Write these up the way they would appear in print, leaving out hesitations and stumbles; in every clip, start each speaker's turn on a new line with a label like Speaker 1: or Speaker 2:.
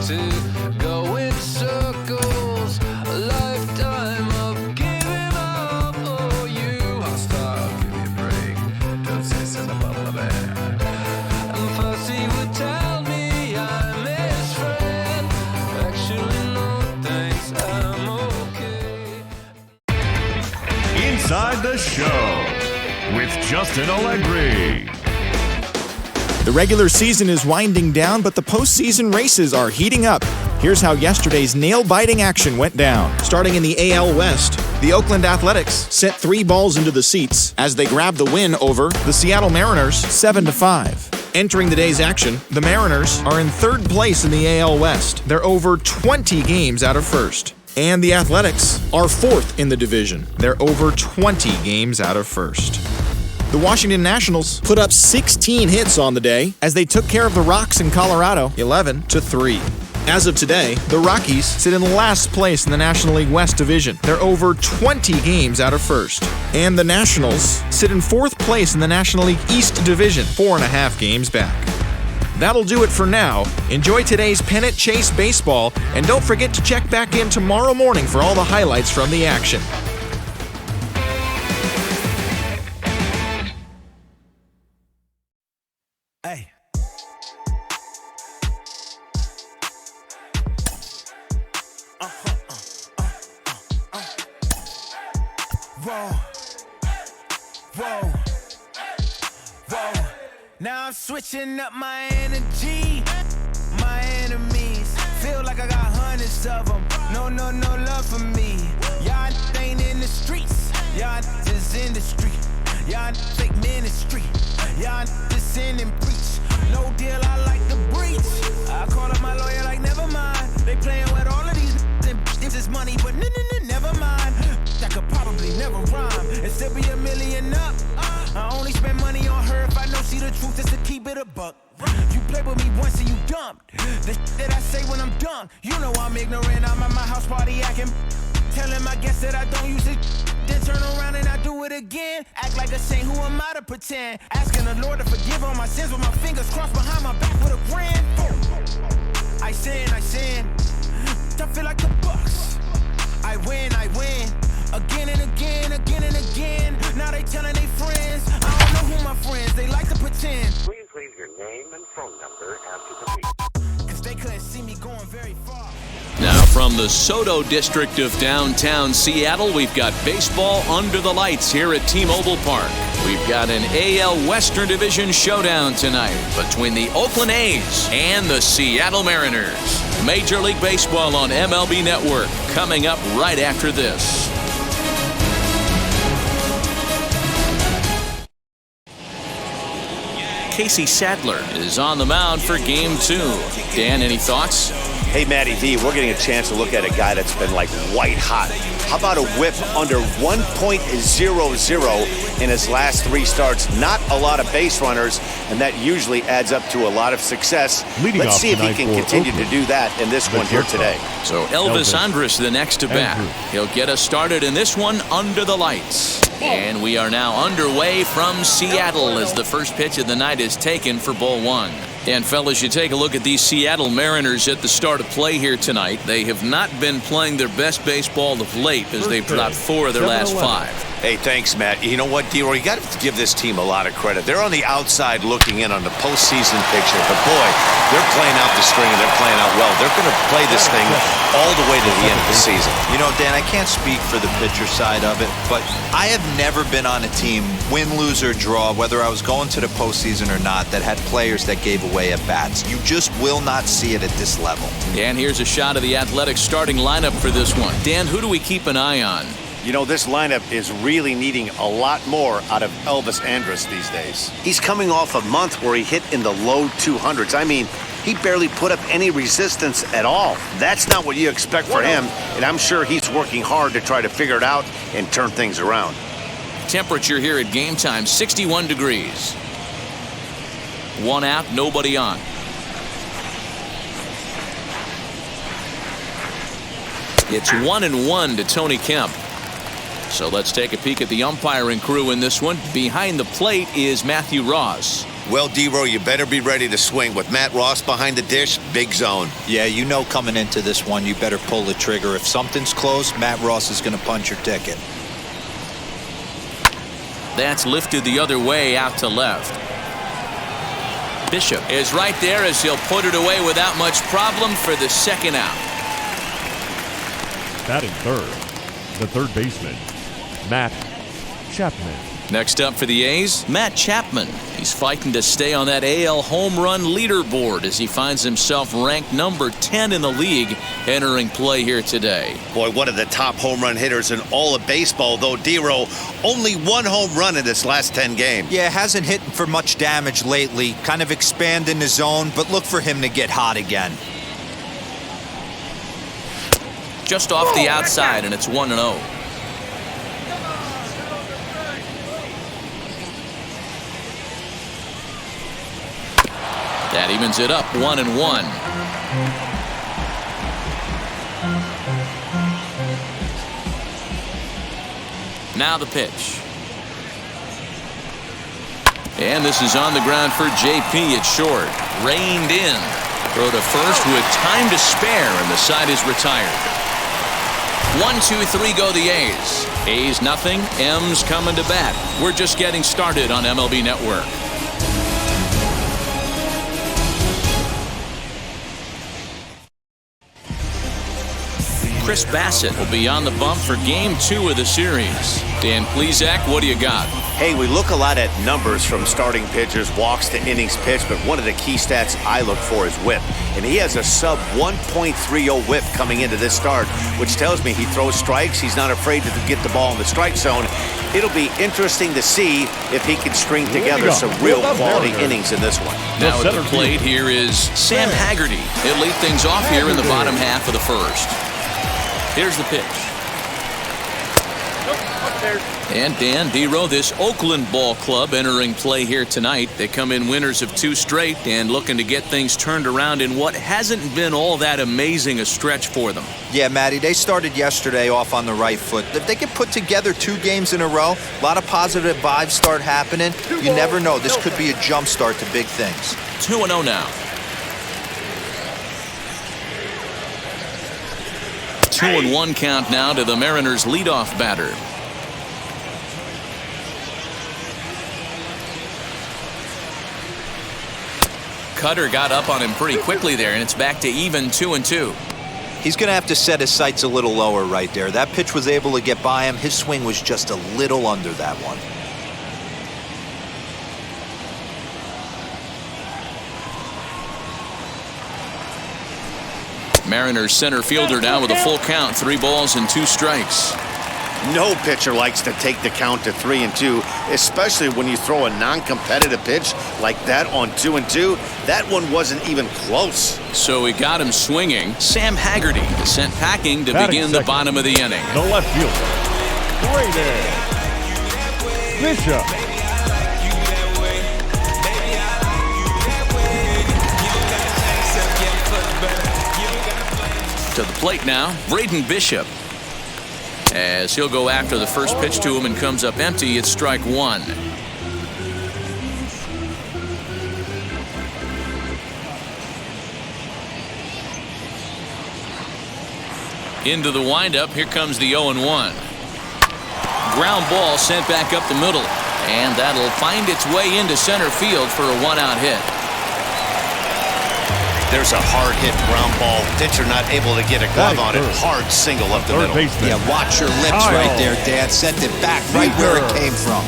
Speaker 1: to go in circles, a lifetime of giving up. Oh, you, I'll stop, give me a break, don't say in the bubble of air. And first he would tell me I'm his friend. Actually, no thanks, I'm okay.
Speaker 2: Inside the Show with Justin Allegri.
Speaker 3: The regular season is winding down, but the postseason races are heating up. Here's how yesterday's nail-biting action went down. Starting in the AL West, the Oakland Athletics sent 3 balls into the seats as they grabbed the win over the Seattle Mariners 7-5. Entering the day's action, the Mariners are in 3rd place in the AL West. They're over 20 games out of first. And the Athletics are 4th in the division. They're over 20 games out of first. The Washington Nationals put up 16 hits on the day as they took care of the Rocks in Colorado 11-3. As of today, the Rockies sit in last place in the National League West Division. They're over 20 games out of first. And the Nationals sit in 4th place in the National League East Division, 4.5 games back. That'll do it for now. Enjoy today's pennant chase baseball, and don't forget to check back in tomorrow morning for all the highlights from the action.
Speaker 4: Hey. Whoa. Whoa. Whoa. Now I'm switching up my energy. My enemies feel like I got hundreds of them. No love for me. Y'all ain't in the streets. Y'all is in the street. Y'all fake ministry. Y'all just sin and preach. No deal, I like the breach. I call up my lawyer like, never mind. They playing with all of these and this is money, but never mind. That could probably never rhyme and still be $1 million up. I only spend money on her if I know she the truth, just to keep it a buck. You play with me once and you dumped. The that I say when I'm done, you know I'm ignorant. I'm at my house party acting. Telling my guests that I don't use it, then turn around and I do it again. Act like a saint, who am I to pretend? Asking the Lord to forgive all my sins with my fingers crossed behind my back with a grand. I sin. I feel like the Bucks. I win. Again and again. Now they telling their friends. I don't know who my friends, they like to pretend.
Speaker 5: Please leave your name and phone number after the beep.
Speaker 4: Cause they couldn't see me going very far.
Speaker 6: Now from the Soto district of downtown Seattle, we've got baseball under the lights here at T-Mobile Park. We've got an AL Western Division showdown tonight between the Oakland A's and the Seattle Mariners. Major League Baseball on MLB Network coming up right after this. Casey Sadler is on the mound for Game 2. Dan, any thoughts?
Speaker 7: Hey, Matty V, we're getting a chance to look at a guy that's been like white hot. How about a whip under 1.00 in his last 3 starts? Not a lot of base runners, and that usually adds up to a lot of success. Let's see if he can continue to do that in this one here today.
Speaker 6: So Elvis Andrus the next to bat. He'll get us started in this one under the lights. And we are now underway from Seattle as the first pitch of the night is taken for ball 1. And fellas, you take a look at these Seattle Mariners at the start of play here tonight. They have not been playing their best baseball of late as they've dropped 4 of their last 5.
Speaker 7: Hey, thanks, Matt. You know what, D-Roy? You got to give this team a lot of credit. They're on the outside looking in on the postseason picture. But, boy, they're playing out the string and they're playing out well. They're going to play this thing all the way to the end of the season.
Speaker 8: You know, Dan, I can't speak for the pitcher side of it, but I have never been on a team, win, lose, or draw, whether I was going to the postseason or not, that had players that gave away at bats. You just will not see it at this level.
Speaker 6: Dan, here's a shot of the Athletics starting lineup for this one. Dan, who do we keep an eye on?
Speaker 7: You know, this lineup is really needing a lot more out of Elvis Andrus these days. He's coming off a month where he hit in the low 200s. I mean, he barely put up any resistance at all. That's not what you expect for him, and I'm sure he's working hard to try to figure it out and turn things around.
Speaker 6: Temperature here at game time, 61 degrees. 1 out, nobody on. It's 1-1 to Tony Kemp. So let's take a peek at the umpiring crew in this one. Behind the plate is Matthew Ross.
Speaker 7: Well, D-Row, you better be ready to swing. With Matt Ross behind the dish, big zone.
Speaker 8: Yeah, you know coming into this one, you better pull the trigger. If something's close, Matt Ross is going to punch your ticket.
Speaker 6: That's lifted the other way out to left. Bishop is right there as he'll put it away without much problem for the second out.
Speaker 9: Batting third, the third baseman, Matt Chapman.
Speaker 6: Next up for the A's, Matt Chapman. He's fighting to stay on that AL home run leaderboard as he finds himself ranked number 10 in the league entering play here today.
Speaker 7: Boy, one of the top home run hitters in all of baseball, though, D-Row, only one home run in his last 10 games.
Speaker 8: Yeah, hasn't hit for much damage lately. Kind of expanding the zone, but look for him to get hot again.
Speaker 6: Just off the outside, and it's 1-0. That evens it up 1-1. Now the pitch. And this is on the ground for JP at short. Reined in. Throw to first with time to spare, and the side is retired. 1-2-3 go the A's. A's nothing. M's coming to bat. We're just getting started on MLB Network. Chris Bassett will be on the bump for Game 2 of the series. Dan Plesac, what do you got?
Speaker 7: Hey, we look a lot at numbers from starting pitchers, walks to innings pitched, but one of the key stats I look for is whip. And he has a sub 1.30 whip coming into this start, which tells me he throws strikes. He's not afraid to get the ball in the strike zone. It'll be interesting to see if he can string together some real quality innings in this one.
Speaker 6: Now at the plate here is Sam Haggerty. He'll lead things off here in the bottom half of the first. Here's the pitch. And Dan, D-Row, this Oakland ball club entering play here tonight. They come in winners of 2 straight and looking to get things turned around in what hasn't been all that amazing a stretch for them.
Speaker 8: Yeah, Matty, they started yesterday off on the right foot. If they can put together 2 games in a row, a lot of positive vibes start happening. You never know. This could be a jump start to big things.
Speaker 6: 2-0 now. 2-1 count now to the Mariners' leadoff batter. Cutter got up on him pretty quickly there, and it's back to even 2-2.
Speaker 8: He's going to have to set his sights a little lower right there. That pitch was able to get by him. His swing was just a little under that one.
Speaker 6: Mariners center fielder down with a full count, 3 balls and 2 strikes.
Speaker 7: No pitcher likes to take the count to 3-2, especially when you throw a non-competitive pitch like that on 2-2. That one wasn't even close.
Speaker 6: So he got him swinging. Sam Haggerty sent packing to begin the bottom of the inning.
Speaker 9: The left fielder, Bishop.
Speaker 6: To the plate now, Braden Bishop. As he'll go after the first pitch to him and comes up empty, it's strike 1. Into the windup, here comes the 0-1. Ground ball sent back up the middle, and that'll find its way into center field for a 1-out hit.
Speaker 7: There's a hard hit ground ball. Pitcher not able to get a glove on it. Hard single up the middle.
Speaker 8: Yeah, watch your lips right there, Dad. Sent it back right where it came from.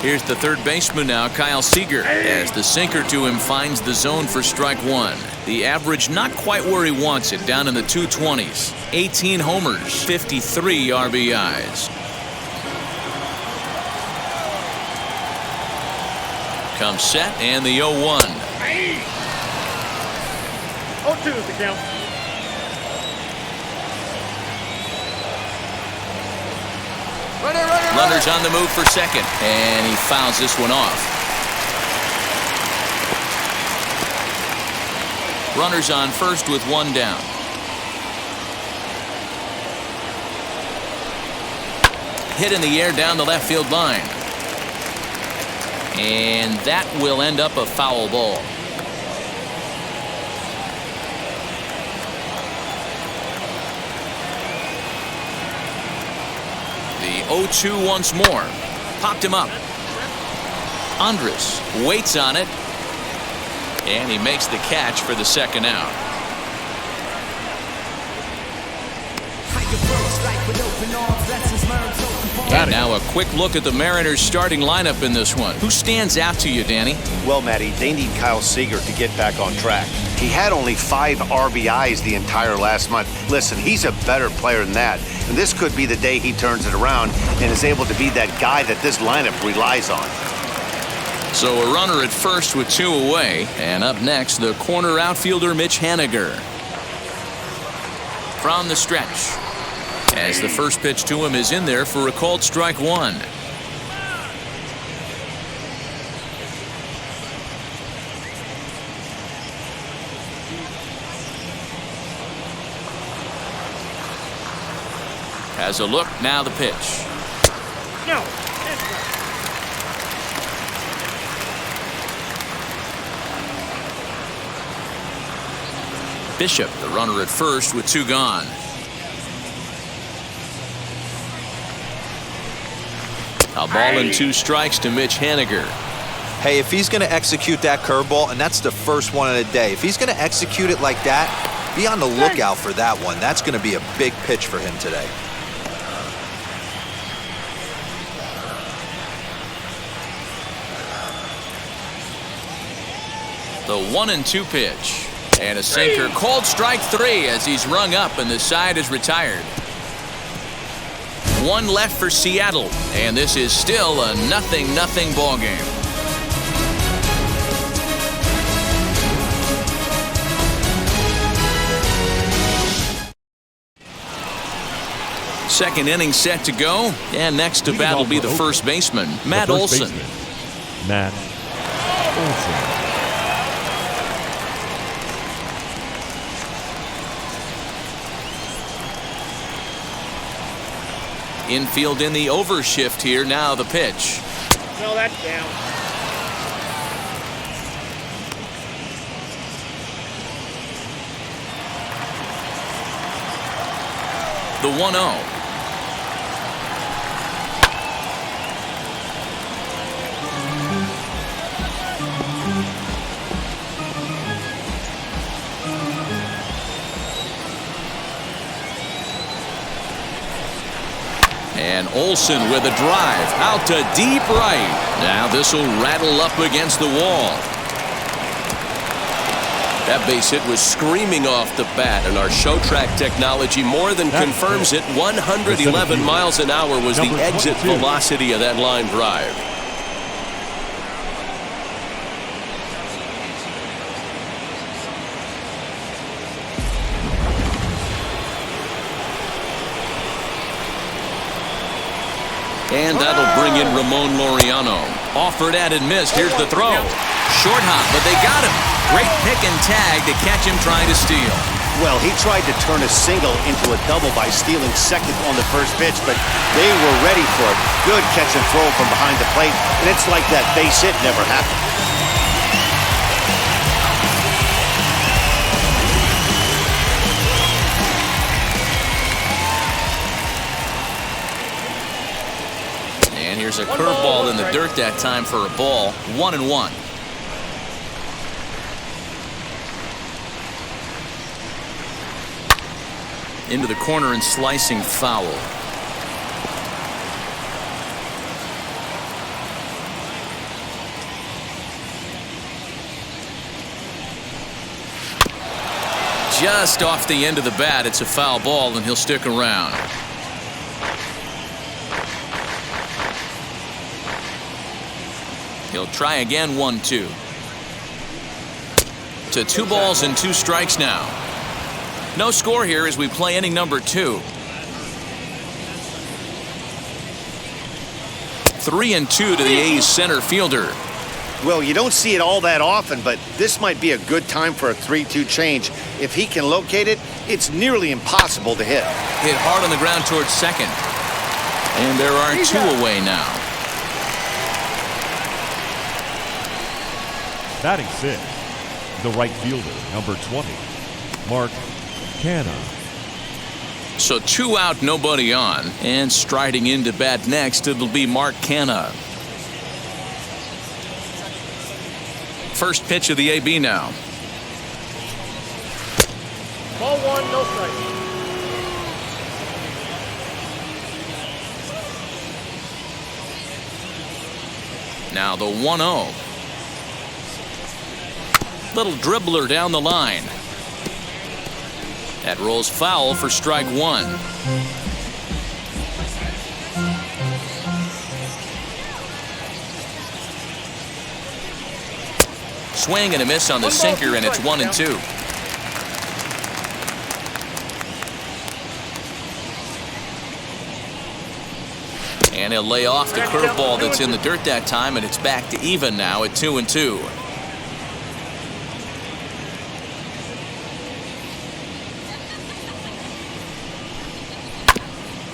Speaker 6: Here's the third baseman now, Kyle Seager, as the sinker to him finds the zone for strike 1. The average not quite where he wants it, down in the 220s. 18 homers, 53 RBIs. Comes set and the 0-1.
Speaker 9: 0-2 is the count.
Speaker 6: Runners on the move for second, and he fouls this one off. Runners on first with one down. Hit in the air down the left field line. And that will end up a foul ball. The 0-2 once more. Popped him up. Andres waits on it. And he makes the catch for the second out. And now a quick look at the Mariners starting lineup in this one. Who stands out to you, Danny?
Speaker 7: Well, Matty, they need Kyle Seager to get back on track. He had only 5 RBIs the entire last month. Listen, he's a better player than that. And this could be the day he turns it around and is able to be that guy that this lineup relies on.
Speaker 6: So a runner at first with 2 away. And up next, the corner outfielder Mitch Haniger. From the stretch. As the first pitch to him is in there for a called strike 1. Has a look, now the pitch.
Speaker 10: No.
Speaker 6: Bishop, the runner at first with 2 gone. A ball and 2 strikes to Mitch Haniger.
Speaker 8: Hey, if he's going to execute that curveball, and that's the first one of the day, if he's going to execute it like that, be on the lookout for that one. That's going to be a big pitch for him today.
Speaker 6: The 1-2 pitch. And a sinker, called strike 3 as he's rung up and the side is retired. 1 left for Seattle, and this is still a 0-0 ball game. Second inning set to go, and next to bat will be the first baseman, Matt Olson.
Speaker 9: Matt Olson.
Speaker 6: Infield in the overshift here. Now the pitch.
Speaker 10: No, that's down.
Speaker 6: The 1-0. And Olson with a drive out to deep right. Now this will rattle up against the wall. That base hit was screaming off the bat, and our show track technology more than confirms it. 111 miles an hour was the exit velocity of that line drive. And that'll bring in Ramon Laureano. Offered at and missed. Here's the throw. Short hop, but they got him. Great pick and tag to catch him trying to steal.
Speaker 7: Well, he tried to turn a single into a double by stealing second on the first pitch, but they were ready for it. Good catch and throw from behind the plate, and it's like that base hit never happened.
Speaker 6: Here's a curveball in the dirt that time for a ball. 1-1. Into the corner and slicing foul. Just off the end of the bat, it's a foul ball, and he'll stick around. He'll try again. 1-2. To 2 balls and 2 strikes now. No score here as we play inning number 2. 3-2 to the A's center fielder.
Speaker 7: Well, you don't see it all that often, but this might be a good time for a 3-2 change. If he can locate it, it's nearly impossible to hit.
Speaker 6: Hit hard on the ground towards second. And there are two away now.
Speaker 9: Batting sixth, the right fielder, number 20, Mark Canha.
Speaker 6: So 2 out, nobody on. And striding into bat next, it'll be Mark Canha. First pitch of the AB now.
Speaker 10: Ball 1, no strike.
Speaker 6: Now the 1-0. Little dribbler down the line. That rolls foul for strike 1. Swing and a miss on the sinker, and it's 1-2. And he'll lay off the curveball that's in the dirt that time, and it's back to even now at 2-2.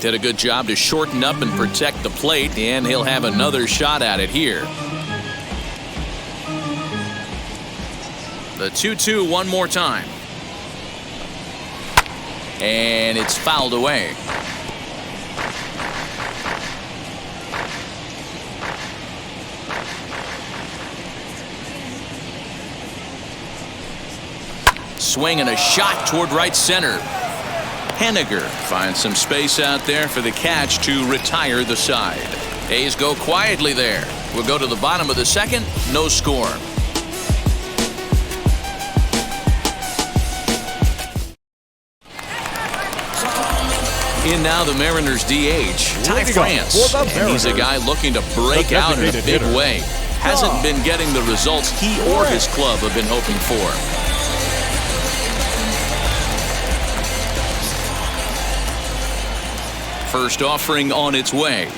Speaker 6: Did a good job to shorten up and protect the plate, and he'll have another shot at it here. The 2-2 one more time. And it's fouled away. Swing and a shot toward right center. Henniger finds some space out there for the catch to retire the side. A's go quietly there. We'll go to the bottom of the second. No score. In now the Mariners DH, Ty France. And he's a guy looking to break out in a big way. Hasn't been getting the results he or his club have been hoping for. First offering on its way.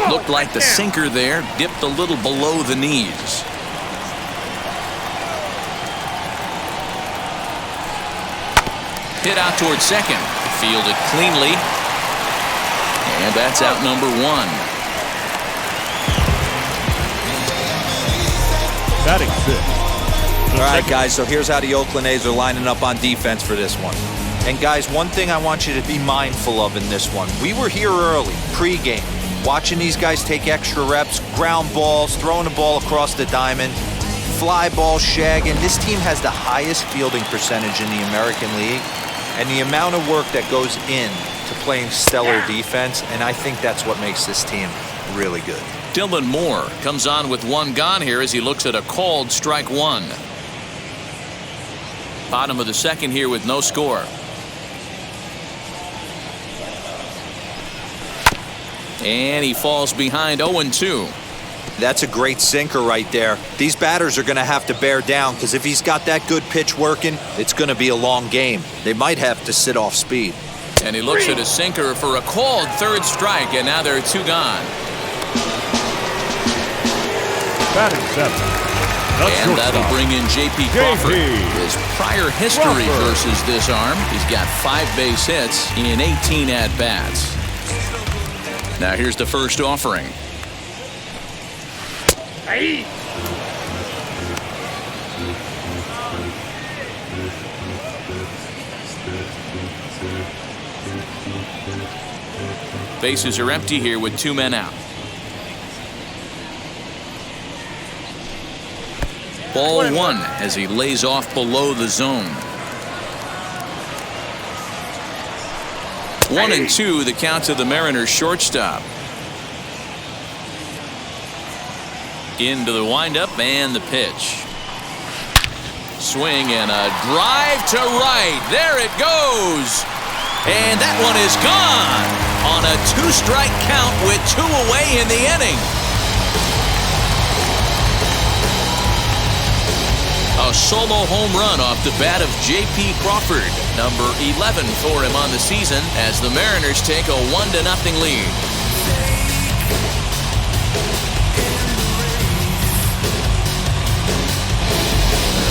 Speaker 6: Looked like the sinker there dipped a little below the knees. Hit out towards second. Fielded cleanly. And that's out number 1.
Speaker 9: Batting sixth.
Speaker 8: All right, guys, so here's how the Oakland A's are lining up on defense for this one. And, guys, one thing I want you to be mindful of in this one. We were here early, pregame, watching these guys take extra reps, ground balls, throwing the ball across the diamond, fly ball, shagging. This team has the highest fielding percentage in the American League. And the amount of work that goes in to playing stellar defense, and I think that's what makes this team really good.
Speaker 6: Dylan Moore comes on with 1 gone here as he looks at a called strike 1. Bottom of the second here with no score. And he falls behind 0-2.
Speaker 8: That's a great sinker right there. These batters are going to have to bear down because if he's got that good pitch working, it's going to be a long game. They might have to sit off speed.
Speaker 6: And he looks at a sinker for a called third strike, and now there are 2 gone.
Speaker 9: Batting seventh.
Speaker 6: And that'll bring in J.P. Crawford. His prior history versus this arm, he's got 5 base hits in 18 at-bats. Now here's the first offering.
Speaker 10: Hey.
Speaker 6: Bases are empty here with 2 men out. Ball 1 as he lays off below the zone. 1-2 the count to the Mariners shortstop. Into the windup and the pitch. Swing and a drive to right. There it goes. And that one is gone on a 2-strike count with 2 away in the inning. A solo home run off the bat of J.P. Crawford, number 11 for him on the season, as the Mariners take a 1-0 lead.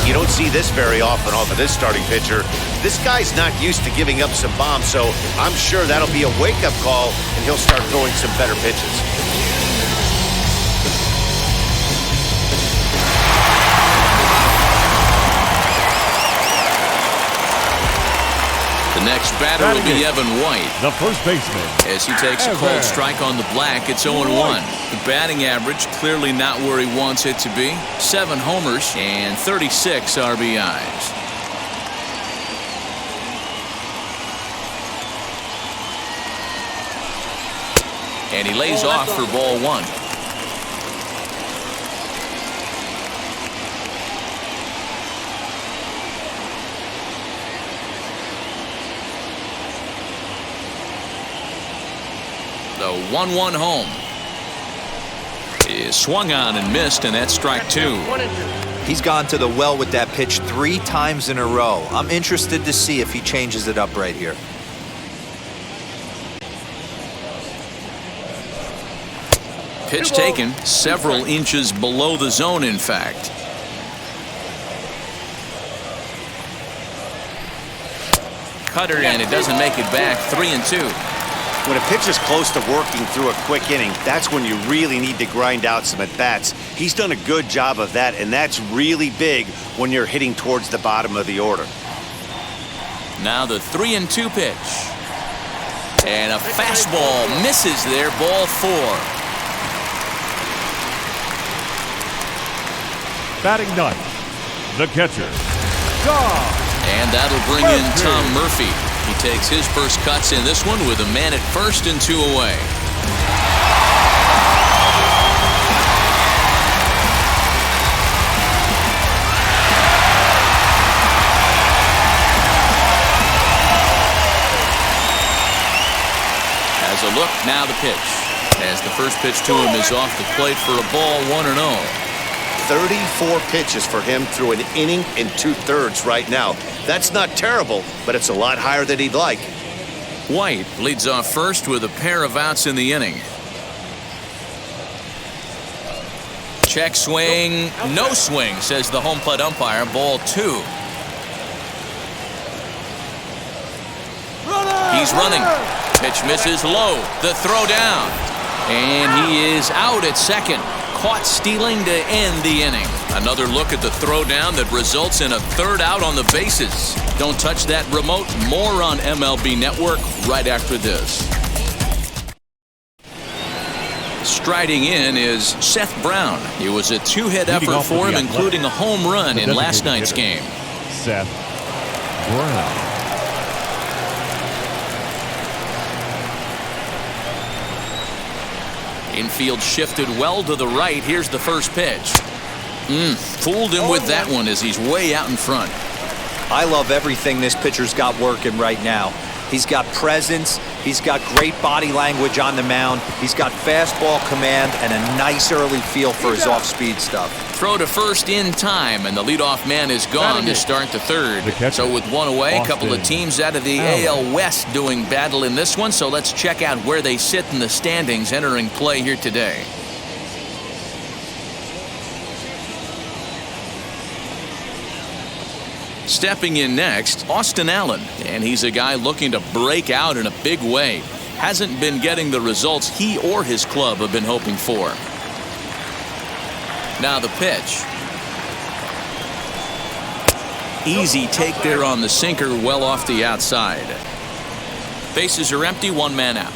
Speaker 7: You don't see this very often off of this starting pitcher. This guy's not used to giving up some bombs, so I'm sure that'll be a wake-up call, and he'll start throwing some better pitches.
Speaker 6: The next batter will be Evan White,
Speaker 9: the first baseman,
Speaker 6: as he takes a cold strike on the black. It's 0-1. The batting average clearly not where he wants it to be. 7 homers and 36 RBIs. And he lays off for ball 1. The 1-1 home is swung on and missed, and that's strike 2.
Speaker 8: He's gone to the well with that pitch 3 times in a row. I'm interested to see if he changes it up right here.
Speaker 6: Pitch taken several inches below the zone, in fact. Cutter, and it doesn't make it back. 3-2.
Speaker 7: When a pitcher's close to working through a quick inning, that's when you really need to grind out some at-bats. He's done a good job of that, and that's really big when you're hitting towards the bottom of the order.
Speaker 6: Now the 3-2 pitch. And a fastball misses there, ball 4.
Speaker 9: batting ninth, the catcher, John.
Speaker 6: And that'll bring in Tom Murphy. He takes his first cuts in this one with a man at first and 2 away. As a look, now the pitch. As the first pitch to him is off the plate for a ball, 1-0.
Speaker 7: 34 pitches for him through an inning and 2/3 right now. That's not terrible, but it's a lot higher than he'd like.
Speaker 6: White leads off first with a pair of outs in the inning. Check swing, no swing, says the home plate umpire, ball 2. He's running. Pitch misses low. The throw down. And he is out at second. Caught stealing to end the inning. Another look at the throw down that results in a third out on the bases. Don't touch that remote. More on MLB Network right after this. Striding in is Seth Brown. It was a 2-hit effort for him, including a home run in last night's game.
Speaker 9: Seth Brown.
Speaker 6: Infield shifted well to the right. Here's the first pitch. Fooled him with that one as he's way out in front.
Speaker 8: I love everything this pitcher's got working right now. He's got presence. He's got great body language on the mound. He's got fastball command and a nice early feel for his off-speed stuff.
Speaker 6: Throw to first in time, and the leadoff man is gone to start the third. So with one away, a couple of teams out of the AL West doing battle in this one. So let's check out where they sit in the standings entering play here today. Stepping in next, Austin Allen, and he's a guy looking to break out in a big way. Hasn't been getting the results he or his club have been hoping for. Now the pitch. Easy take there on the sinker, well off the outside. Bases are empty, one man out.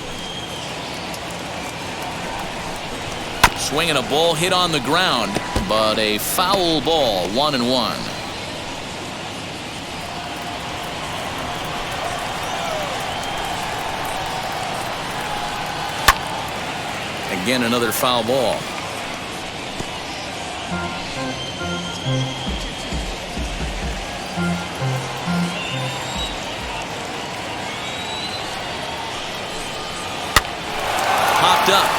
Speaker 6: Swinging a ball hit on the ground, but a foul ball, 1-1. Again, another foul ball. popped up.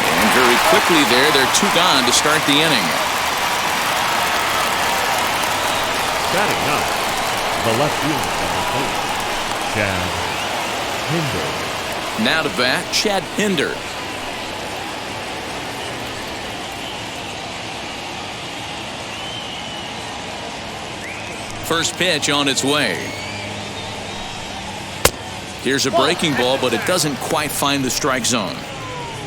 Speaker 6: And very quickly they're 2 gone to start the inning.
Speaker 9: Batting up, the left fielder, number 4, Chad Hinder.
Speaker 6: Now to bat, Chad Hinder. First pitch on its way. Here's a breaking ball, but it doesn't quite find the strike zone.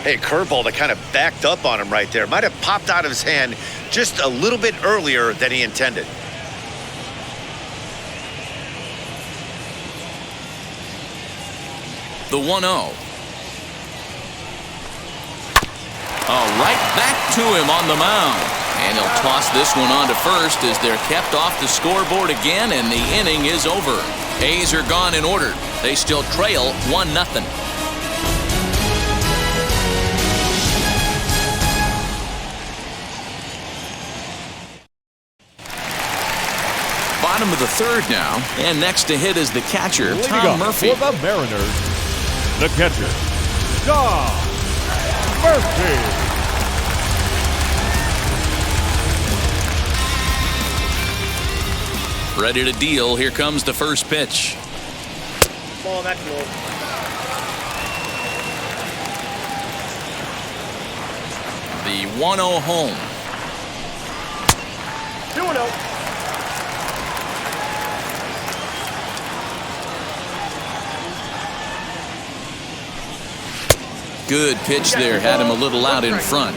Speaker 7: Hey, curveball that kind of backed up on him right there. Might have popped out of his hand just a little bit earlier than he intended.
Speaker 6: The 1-0. Right back to him on the mound. And he'll toss this one on to first as they're kept off the scoreboard again, and the inning is over. A's are gone in order. They still trail 1-0. Bottom of the third now, and next to hit is the catcher, Tom Murphy.
Speaker 9: For the Mariners, the catcher, Tom Murphy.
Speaker 6: Ready to deal. Here comes the first pitch.
Speaker 10: Ball, that's low.
Speaker 6: The 1-0 home.
Speaker 10: 2-0.
Speaker 6: Good pitch there. Had him a little out in front.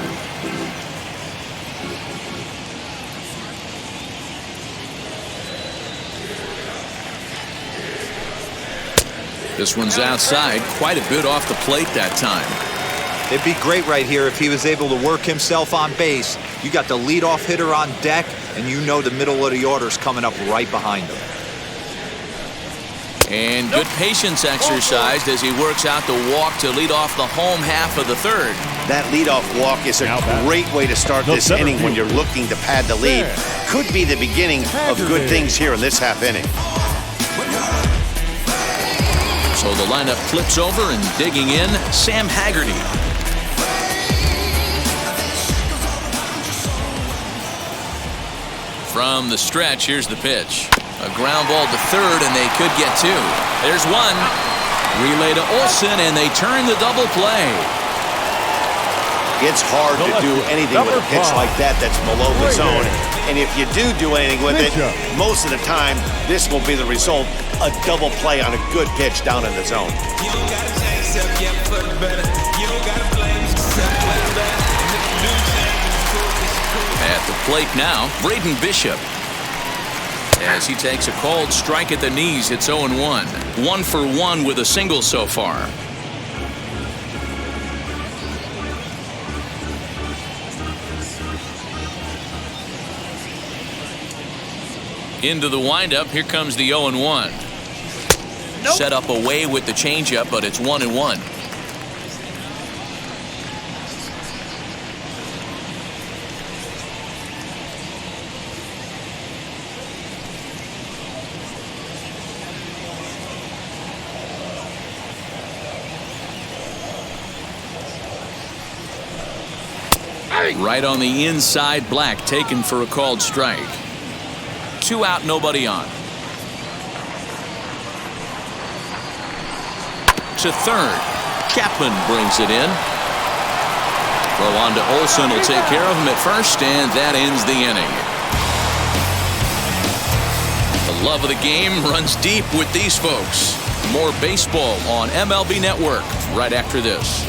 Speaker 6: This one's outside. Quite a bit off the plate that time.
Speaker 8: It'd be great right here if he was able to work himself on base. You got the leadoff hitter on deck, and you know the middle of the order's coming up right behind him.
Speaker 6: And good patience exercised as he works out the walk to lead off the home half of the third.
Speaker 7: That leadoff walk is a great way to start this inning when you're looking to pad the lead. Could be the beginning of good things here in this half inning.
Speaker 6: So the lineup flips over, and digging in, Sam Haggerty. From the stretch, here's the pitch. A ground ball to third, and they could get 2. There's one. Relay to Olsen, and they turn the double play.
Speaker 7: It's hard to do anything with a pitch like that that's below the zone. And if you do anything with it, most of the time, this will be the result. A double play on a good pitch down in the zone.
Speaker 6: At the plate now, Braden Bishop. As he takes a called strike at the knees, it's 0-1. 1 for 1 with a single so far. Into the windup, here comes the 0-1. Nope. Set up away with the changeup, but it's 1-1. Right on the inside, Black taken for a called strike. 2 out, nobody on. To third. Chapman brings it in. Throw on to Olsen will take care of him at first, and that ends the inning. The love of the game runs deep with these folks. More baseball on MLB Network right after this.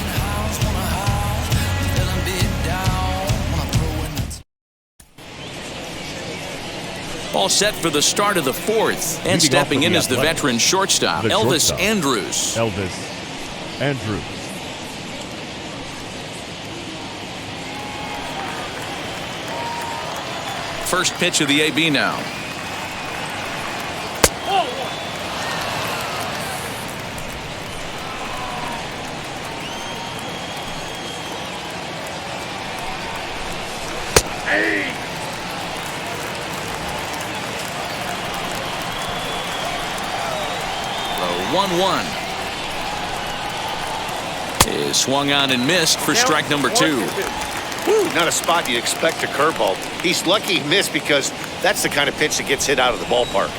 Speaker 6: All set for the start of the fourth. And stepping in is the veteran shortstop, Elvis Andrus.
Speaker 9: Elvis Andrus.
Speaker 6: First pitch of the AB now.
Speaker 10: Hey!
Speaker 6: 1-1. is swung on and missed for strike number 2.
Speaker 7: Woo, not a spot you'd expect a curveball. He's lucky he missed because that's the kind of pitch that gets hit out of the ballpark.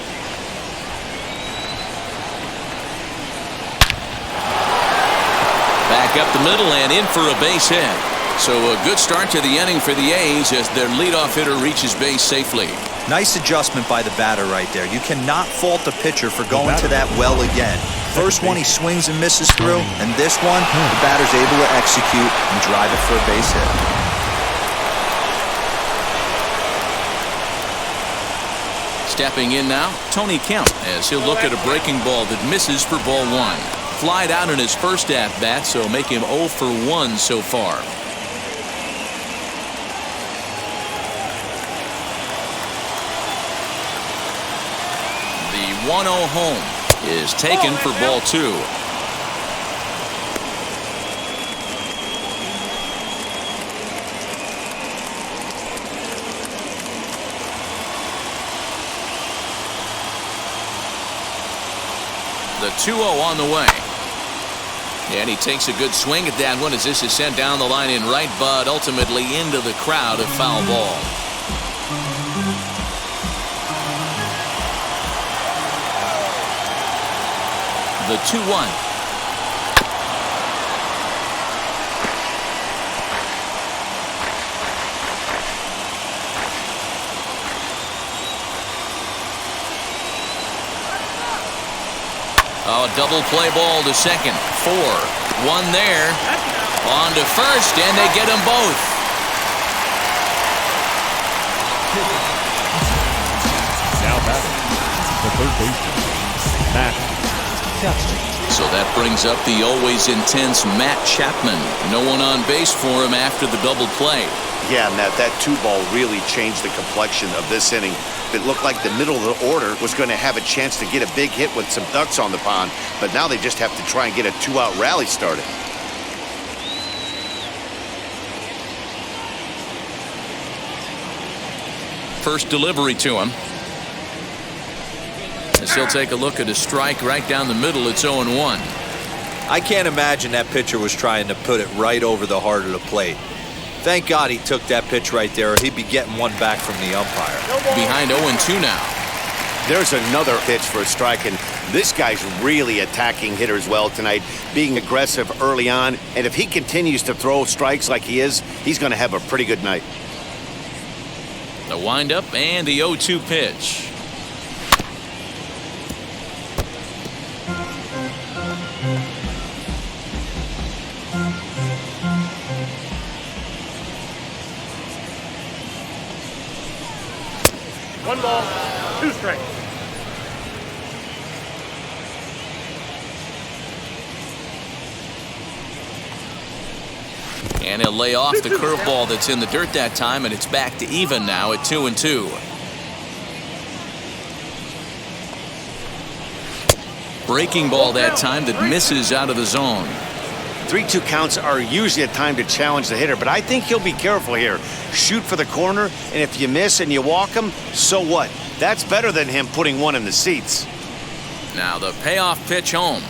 Speaker 6: Back up the middle and in for a base hit. So a good start to the inning for the A's as their leadoff hitter reaches base safely.
Speaker 8: Nice adjustment by the batter right there. You cannot fault the pitcher for going to that well again. First one he swings and misses through, and this one, the batter's able to execute and drive it for a base hit.
Speaker 6: Stepping in now, Tony Kemp, as he'll look at a breaking ball that misses for ball 1. Flied out in his first at-bat, so make him 0 for 1 so far. The 1-0 home is taken for ball 2. The 2-0 on the way. And he takes a good swing at that one as this is sent down the line in right, but ultimately into the crowd, a foul ball. The 2-1. Oh, double play ball to second. 4. 1 there. On to first, and they get them both.
Speaker 9: Now batting, the third baseman, Matt Chapman.
Speaker 6: So that brings up the always intense Matt Chapman. No one on base for him after the double play.
Speaker 7: Yeah, Matt, that 2-ball really changed the complexion of this inning. It looked like the middle of the order was going to have a chance to get a big hit with some ducks on the pond, but now they just have to try and get a 2-out rally started.
Speaker 6: First delivery to him. As he'll take a look at a strike right down the middle, it's 0-1.
Speaker 8: I can't imagine that pitcher was trying to put it right over the heart of the plate. Thank God he took that pitch right there, or he'd be getting one back from the umpire.
Speaker 6: Behind 0-2 now.
Speaker 7: There's another pitch for a strike, and this guy's really attacking hitters well tonight, being aggressive early on, and if he continues to throw strikes like he is, he's going to have a pretty good night.
Speaker 6: The windup and the 0-2 pitch.
Speaker 10: One ball, 2 strikes.
Speaker 6: And he'll lay off the curveball that's in the dirt that time, and it's back to even now at 2-2. Breaking ball that time that misses out of the zone.
Speaker 7: 3-2 counts are usually a time to challenge the hitter, but I think he'll be careful here. Shoot for the corner, and if you miss and you walk him, so what? That's better than him putting one in the seats.
Speaker 6: Now the payoff pitch home.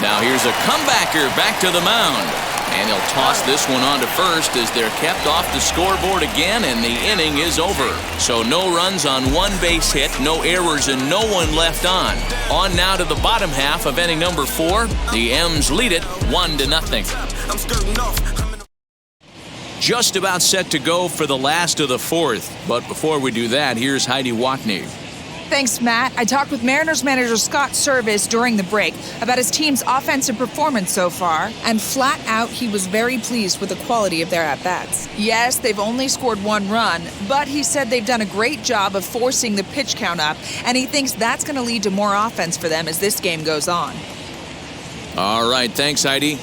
Speaker 6: Now here's a comebacker back to the mound. And he'll toss this one on to first as they're kept off the scoreboard again, and the inning is over. So no runs on 1 base hit, no errors, and no one left on. On now to the bottom half of inning number 4. The M's lead it 1-0. Just about set to go for the last of the 4th. But before we do that, here's Heidi Watney.
Speaker 11: Thanks, Matt. I talked with Mariners manager Scott Service during the break about his team's offensive performance so far, and flat out, he was very pleased with the quality of their at-bats. Yes, they've only scored 1 run, but he said they've done a great job of forcing the pitch count up, and he thinks that's going to lead to more offense for them as this game goes on.
Speaker 6: All right, thanks, Heidi.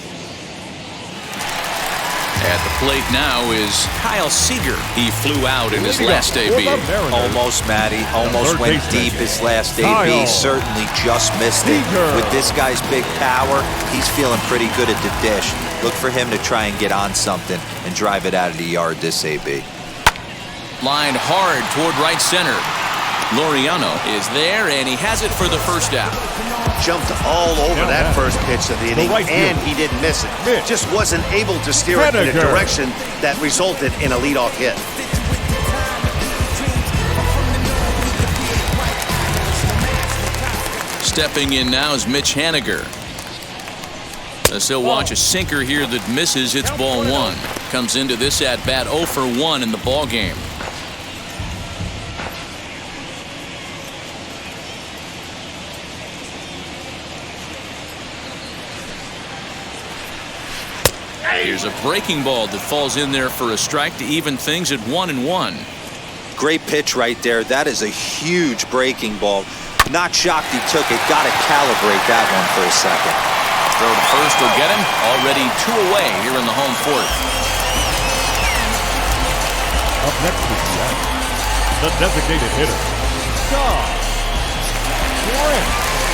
Speaker 6: At the plate now is Kyle Seager. He flew out in his last AB.
Speaker 8: Almost, Matty. Almost went deep his last AB. Certainly just missed it. With this guy's big power, he's feeling pretty good at the dish. Look for him to try and get on something and drive it out of the yard this AB.
Speaker 6: Lined hard toward right center. Laureano is there, and he has it for the first out.
Speaker 7: Jumped all over that first pitch of the inning, and he didn't miss it. Just wasn't able to steer it in a direction that resulted in a leadoff hit.
Speaker 6: Stepping in now is Mitch Haniger. As he'll watch a sinker here that misses, it's ball one. Comes into this at-bat 0 for 1 in the ball game. Here's a breaking ball that falls in there for a strike to even things at 1-1.
Speaker 8: Great pitch right there. That is a huge breaking ball. Not shocked he took it. Got to calibrate that one for a second.
Speaker 6: Throw to first will get him. Already 2 away here in the home fourth.
Speaker 9: Up next is the designated hitter, Scott.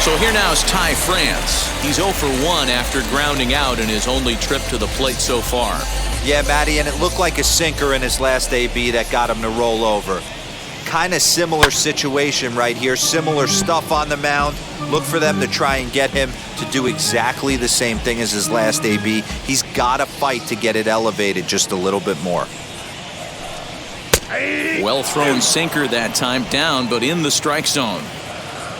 Speaker 6: So here now is Ty France. He's 0 for 1 after grounding out in his only trip to the plate so far.
Speaker 8: Yeah, Matty, and it looked like a sinker in his last AB that got him to roll over. Kind of similar situation right here. Similar stuff on the mound. Look for them to try and get him to do exactly the same thing as his last AB. He's got to fight to get it elevated just a little bit more.
Speaker 6: Well thrown sinker that time, down but in the strike zone.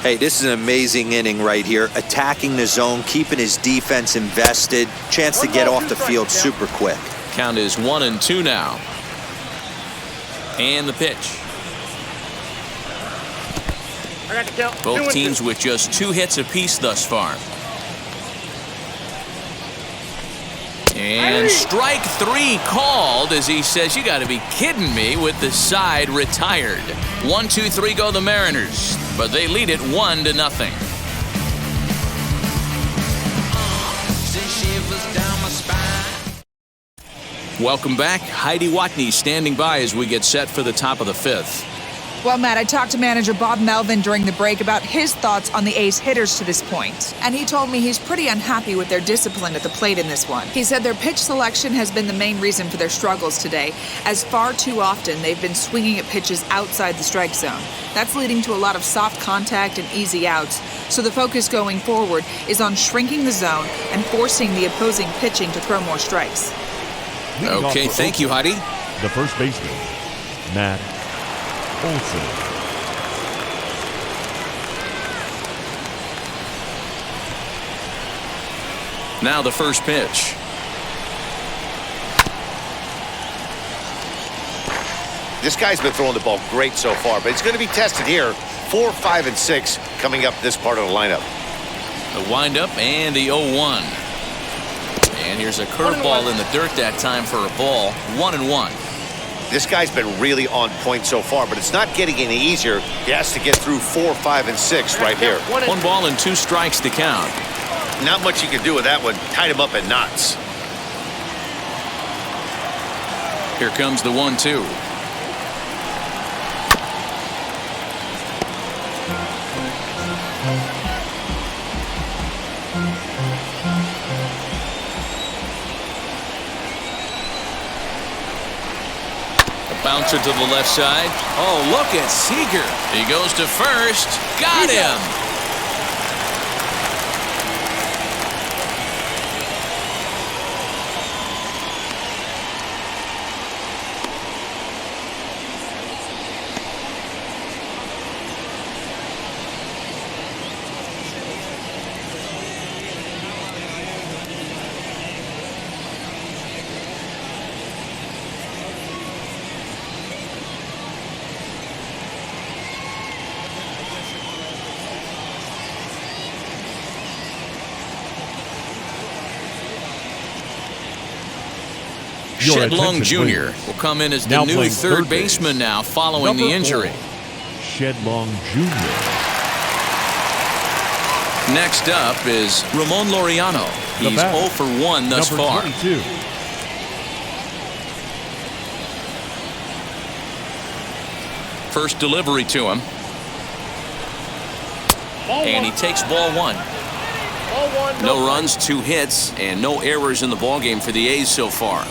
Speaker 8: Hey, this is an amazing inning right here. Attacking the zone, keeping his defense invested. Chance to get off the field super quick.
Speaker 6: Count is 1-2 now. And the pitch. Both teams with just 2 hits apiece thus far. And strike 3 called as he says, "You got to be kidding me," with the side retired. 1-2-3 go the Mariners, but they lead it 1-0. Welcome back. Heidi Watney standing by as we get set for the top of the 5th.
Speaker 11: Well, Matt, I talked to manager Bob Melvin during the break about his thoughts on the A's hitters to this point. And he told me he's pretty unhappy with their discipline at the plate in this one. He said their pitch selection has been the main reason for their struggles today, as far too often they've been swinging at pitches outside the strike zone. That's leading to a lot of soft contact and easy outs. So the focus going forward is on shrinking the zone and forcing the opposing pitching to throw more strikes.
Speaker 6: Okay, thank you, Heidi.
Speaker 9: The first baseman, Matt Olson.
Speaker 6: Now the first pitch.
Speaker 7: This guy's been throwing the ball great so far, but it's going to be tested here. 4, 5, and 6 coming up this part of the lineup.
Speaker 6: The windup and the 0-1. And here's a curveball in the dirt that time for a ball. 1-1.
Speaker 7: This guy's been really on point so far, but it's not getting any easier. He has to get through 4, 5, and 6 right here.
Speaker 6: 1 ball and 2 strikes to count.
Speaker 7: Not much you can do with that one. Tied him up in knots.
Speaker 6: Here comes the 1-2. Bouncer to the left side. Oh, look at Seager. He goes to first. Got him. Shed Long Jr. will come in as the new third baseman now following the injury.
Speaker 9: Shed Long Jr.
Speaker 6: Next up is Ramon Laureano. He's 0 for 1 thus far.
Speaker 9: 22.
Speaker 6: First delivery to him. And he takes ball 1. No runs, 2 hits, and no errors in the ballgame for the A's so far.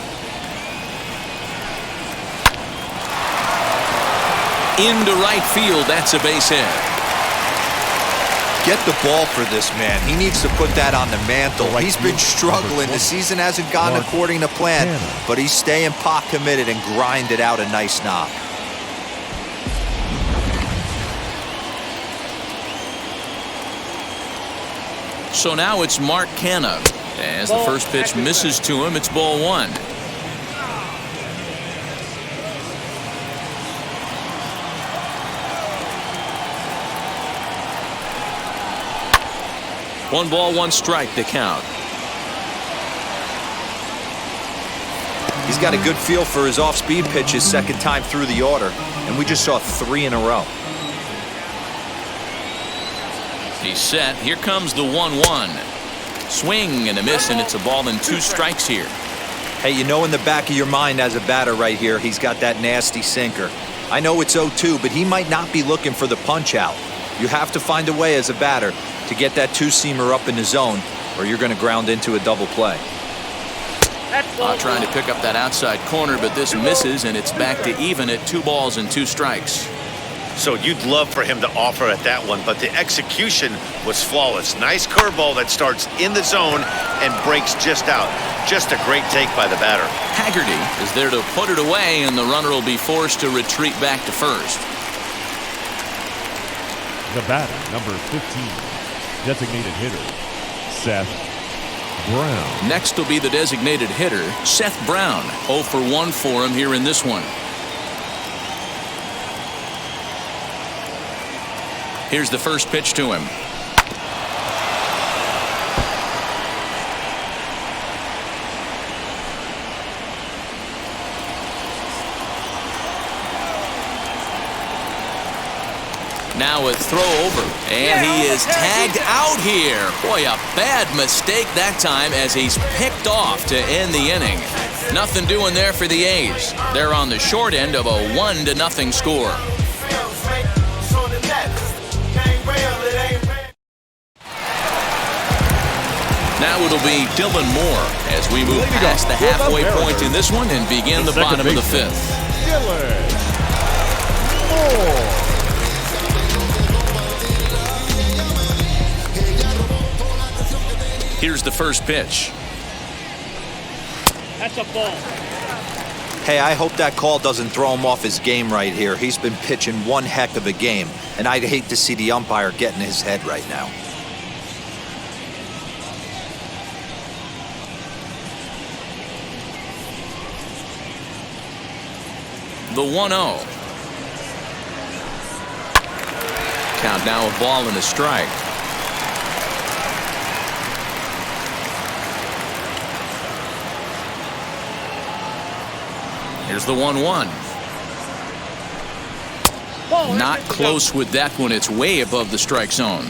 Speaker 6: into right field. That's a base hit.
Speaker 8: Get the ball for this man. He needs to put that on the mantle. He's been struggling. The season hasn't gone according to plan, but he's staying pot committed and grinded out a nice knock.
Speaker 6: So now it's Mark Canna. As the first pitch misses to him, it's ball one. One ball, one strike to count.
Speaker 8: He's got a good feel for his off-speed pitches second time through the order, and we just saw 3 in a row.
Speaker 6: He's set. Here comes the 1-1. Swing and a miss, and it's a ball and 2 strikes here.
Speaker 8: Hey, you know in the back of your mind as a batter right here, he's got that nasty sinker. I know it's 0-2, but he might not be looking for the punch-out. You have to find a way as a batter to get that 2-seamer up in the zone, or you're going to ground into a double play.
Speaker 6: Trying to pick up that outside corner, but this misses, and it's back to even at 2 balls and 2 strikes.
Speaker 7: So you'd love for him to offer at that one, but the execution was flawless. Nice curveball that starts in the zone and breaks just out. Just a great take by the batter.
Speaker 6: Haggerty is there to put it away, and the runner will be forced to retreat back to first.
Speaker 9: The batter, number 15, designated hitter, Sept Brown.
Speaker 6: Next will be the designated hitter, Seth Brown. 0 for 1 for him here in this one. Here's the first pitch to him. Now a throw over, and he is tagged out here. Boy, a bad mistake that time as he's picked off to end the inning. Nothing doing there for the A's. They're on the short end of a 1-0 score. Now it'll be Dylan Moore as we move past the halfway point in this one and begin the bottom of the 5th.
Speaker 9: Dylan Moore.
Speaker 6: Here's the first pitch.
Speaker 10: That's a ball.
Speaker 8: Hey, I hope that call doesn't throw him off his game right here. He's been pitching one heck of a game, and I'd hate to see the umpire get in his head right now.
Speaker 6: The 1-0. Count now a ball and a strike. Here's the 1-1. Not close with that one. It's way above the strike zone.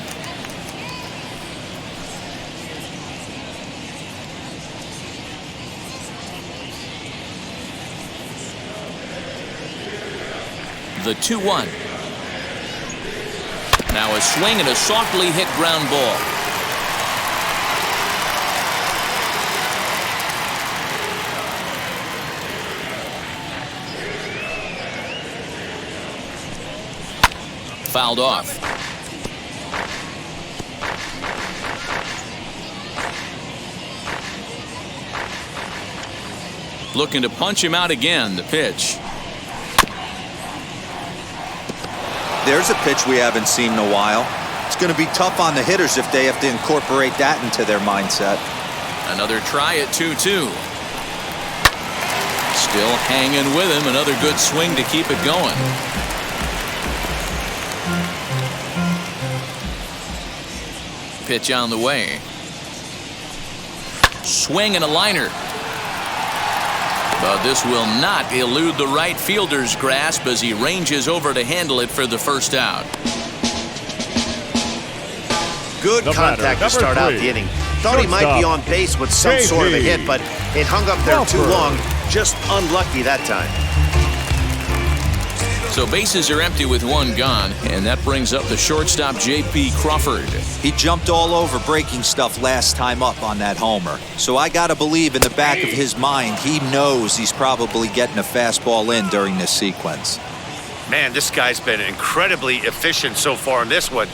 Speaker 6: The 2-1. Now a swing and a softly hit ground ball. Fouled off. Looking to punch him out again. The pitch.
Speaker 8: There's a pitch we haven't seen in a while. It's going to be tough on the hitters if they have to incorporate that into their mindset.
Speaker 6: Another try at 2-2. Still hanging with him. Another good swing to keep it going. Pitch on the way. Swing and a liner. But this will not elude the right fielder's grasp as he ranges over to handle it for the first out.
Speaker 7: Good contact to start out the inning. Thought he might be on base with some sort of a hit, but it hung up there too long. Just unlucky that time.
Speaker 6: So bases are empty with one gone, and that brings up the shortstop, J.P. Crawford.
Speaker 8: He jumped all over breaking stuff last time up on that homer. So I got to believe in the back of his mind, he knows he's probably getting a fastball in during this sequence.
Speaker 7: Man, this guy's been incredibly efficient so far in this one,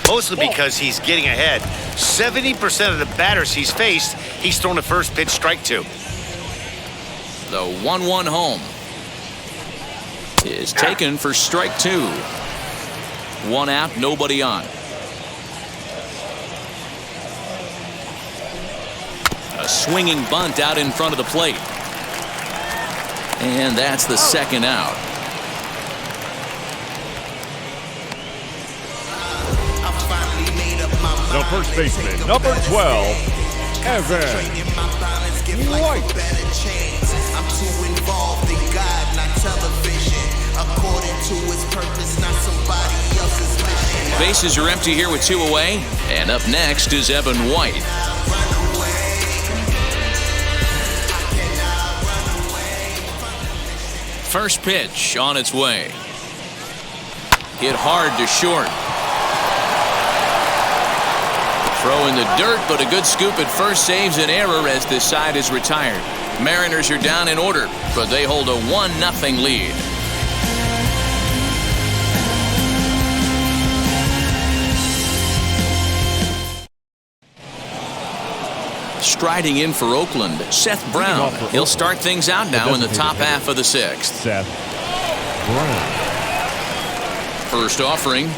Speaker 7: mostly because he's getting ahead. 70% of the batters he's faced, he's thrown a first pitch strike to.
Speaker 6: The 1-1 home is taken for strike 2. 1 out, nobody on. A swinging bunt out in front of the plate. And that's the second out.
Speaker 9: The first baseman, number 12, Evan White.
Speaker 12: I'm too involved in God, not television. According to his purpose, not somebody else's mission.
Speaker 6: Bases are empty here with 2 away. And up next is Evan White. First pitch on its way. Hit hard to short. Throw in the dirt, but a good scoop at first saves an error as this side is retired. Mariners are down in order, but they hold a 1-0 lead. Striding in for Oakland, Seth Brown. He'll start things out now in the top half of the 6th.
Speaker 9: Seth Brown.
Speaker 6: First offering.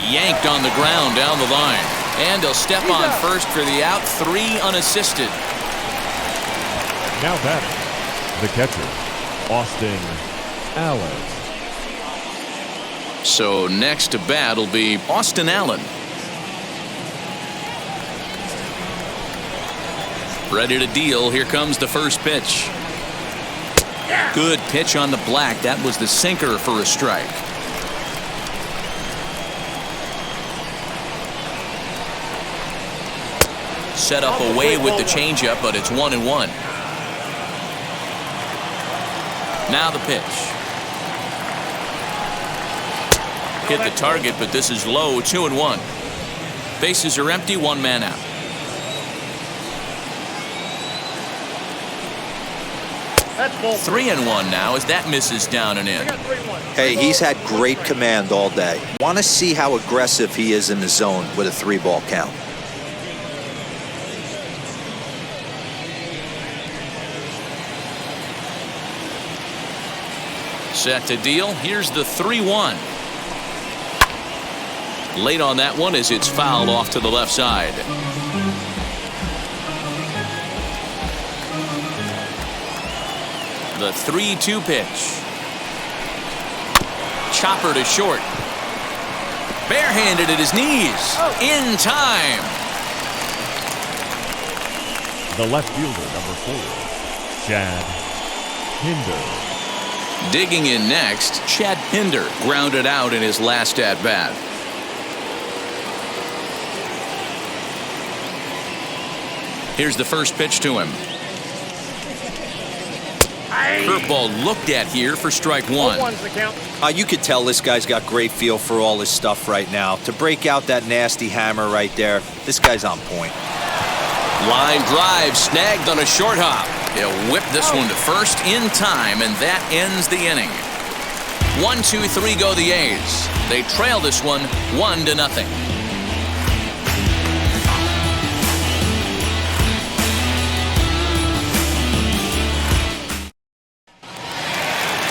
Speaker 6: Yanked on the ground down the line. And he'll step on first for the out. 3 unassisted.
Speaker 9: Now batting, the catcher, Austin Allen.
Speaker 6: So next to bat will be Austin Allen. Ready to deal. Here comes the first pitch. Good pitch on the black. That was the sinker for a strike. Set up away with the changeup, but it's 1-1. Now the pitch. Hit the target, but this is low. 2-1. Bases are empty. 1 man out.
Speaker 10: That's ball
Speaker 6: 3-1 now as that misses down and in.
Speaker 8: Hey, he's had great command all day. Want to see how aggressive he is in the zone with a 3-ball count.
Speaker 6: Set to deal. Here's the 3-1. Late on that one as it's fouled off to the left side. The 3-2 pitch. Chopper to short. Barehanded at his knees. In time.
Speaker 9: The left fielder, number 4, Chad Hinder.
Speaker 6: Digging in next, Chad Pinder grounded out in his last at-bat. Here's the first pitch to him. Curveball looked at here for strike 1.
Speaker 8: You could tell this guy's got great feel for all his stuff right now. To break out that nasty hammer right there, this guy's on point.
Speaker 6: Line drive snagged on a short hop. He'll whip this one to first in time, and that ends the inning. 1-2-3 go the A's. They trail this one 1-0.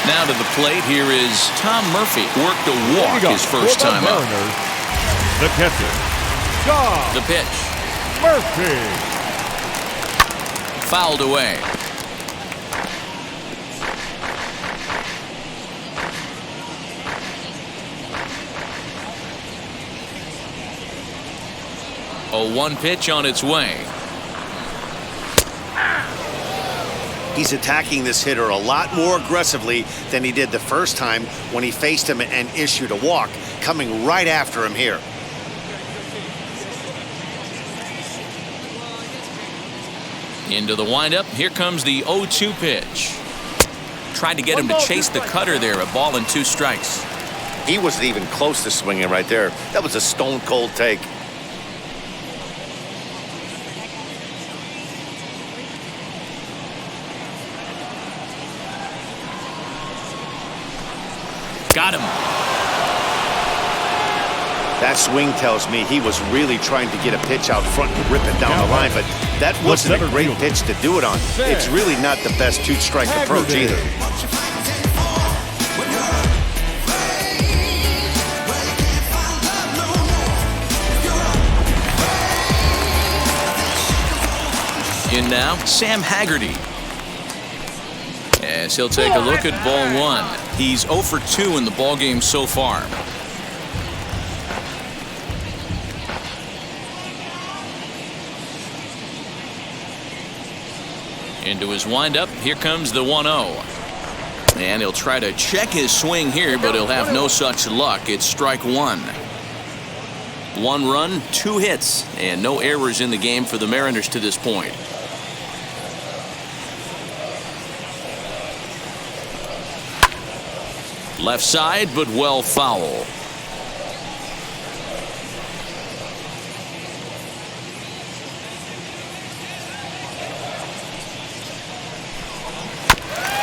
Speaker 6: Now to the plate, here is Tom Murphy. Worked a walk his first time up.
Speaker 9: The catcher, Tom
Speaker 6: The pitch.
Speaker 9: Murphy.
Speaker 6: Fouled away. A 1 pitch on its way.
Speaker 7: He's attacking this hitter a lot more aggressively than he did the first time when he faced him and issued a walk, coming right after him here.
Speaker 6: Into the windup. Here comes the 0-2 pitch. Tried to get him to chase the cutter there. A ball and 2 strikes.
Speaker 7: He wasn't even close to swinging right there. That was a stone-cold take.
Speaker 6: Got him.
Speaker 7: That swing tells me he was really trying to get a pitch out front and rip it down the line, but that wasn't a great pitch to do it on. It's really not the best two-strike approach either.
Speaker 6: In now, Sam Haggerty. As he'll take a look at ball 1. He's 0 for 2 in the ballgame so far. Into his windup, here comes the 1-0. And he'll try to check his swing here, but he'll have no such luck. It's strike 1. 1 run, 2 hits, and no errors in the game for the Mariners to this point. Left side, but well foul.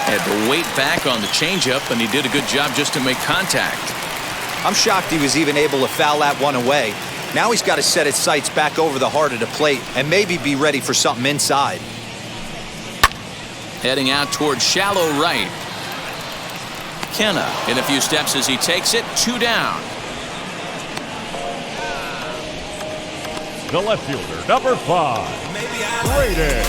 Speaker 6: Had to wait back on the changeup, and he did a good job just to make contact.
Speaker 8: I'm shocked he was even able to foul that one away. Now he's got to set his sights back over the heart of the plate and maybe be ready for something inside.
Speaker 6: Heading out towards shallow right. Kenna in a few steps as he takes it. 2 down.
Speaker 9: The left fielder, number 5, Braden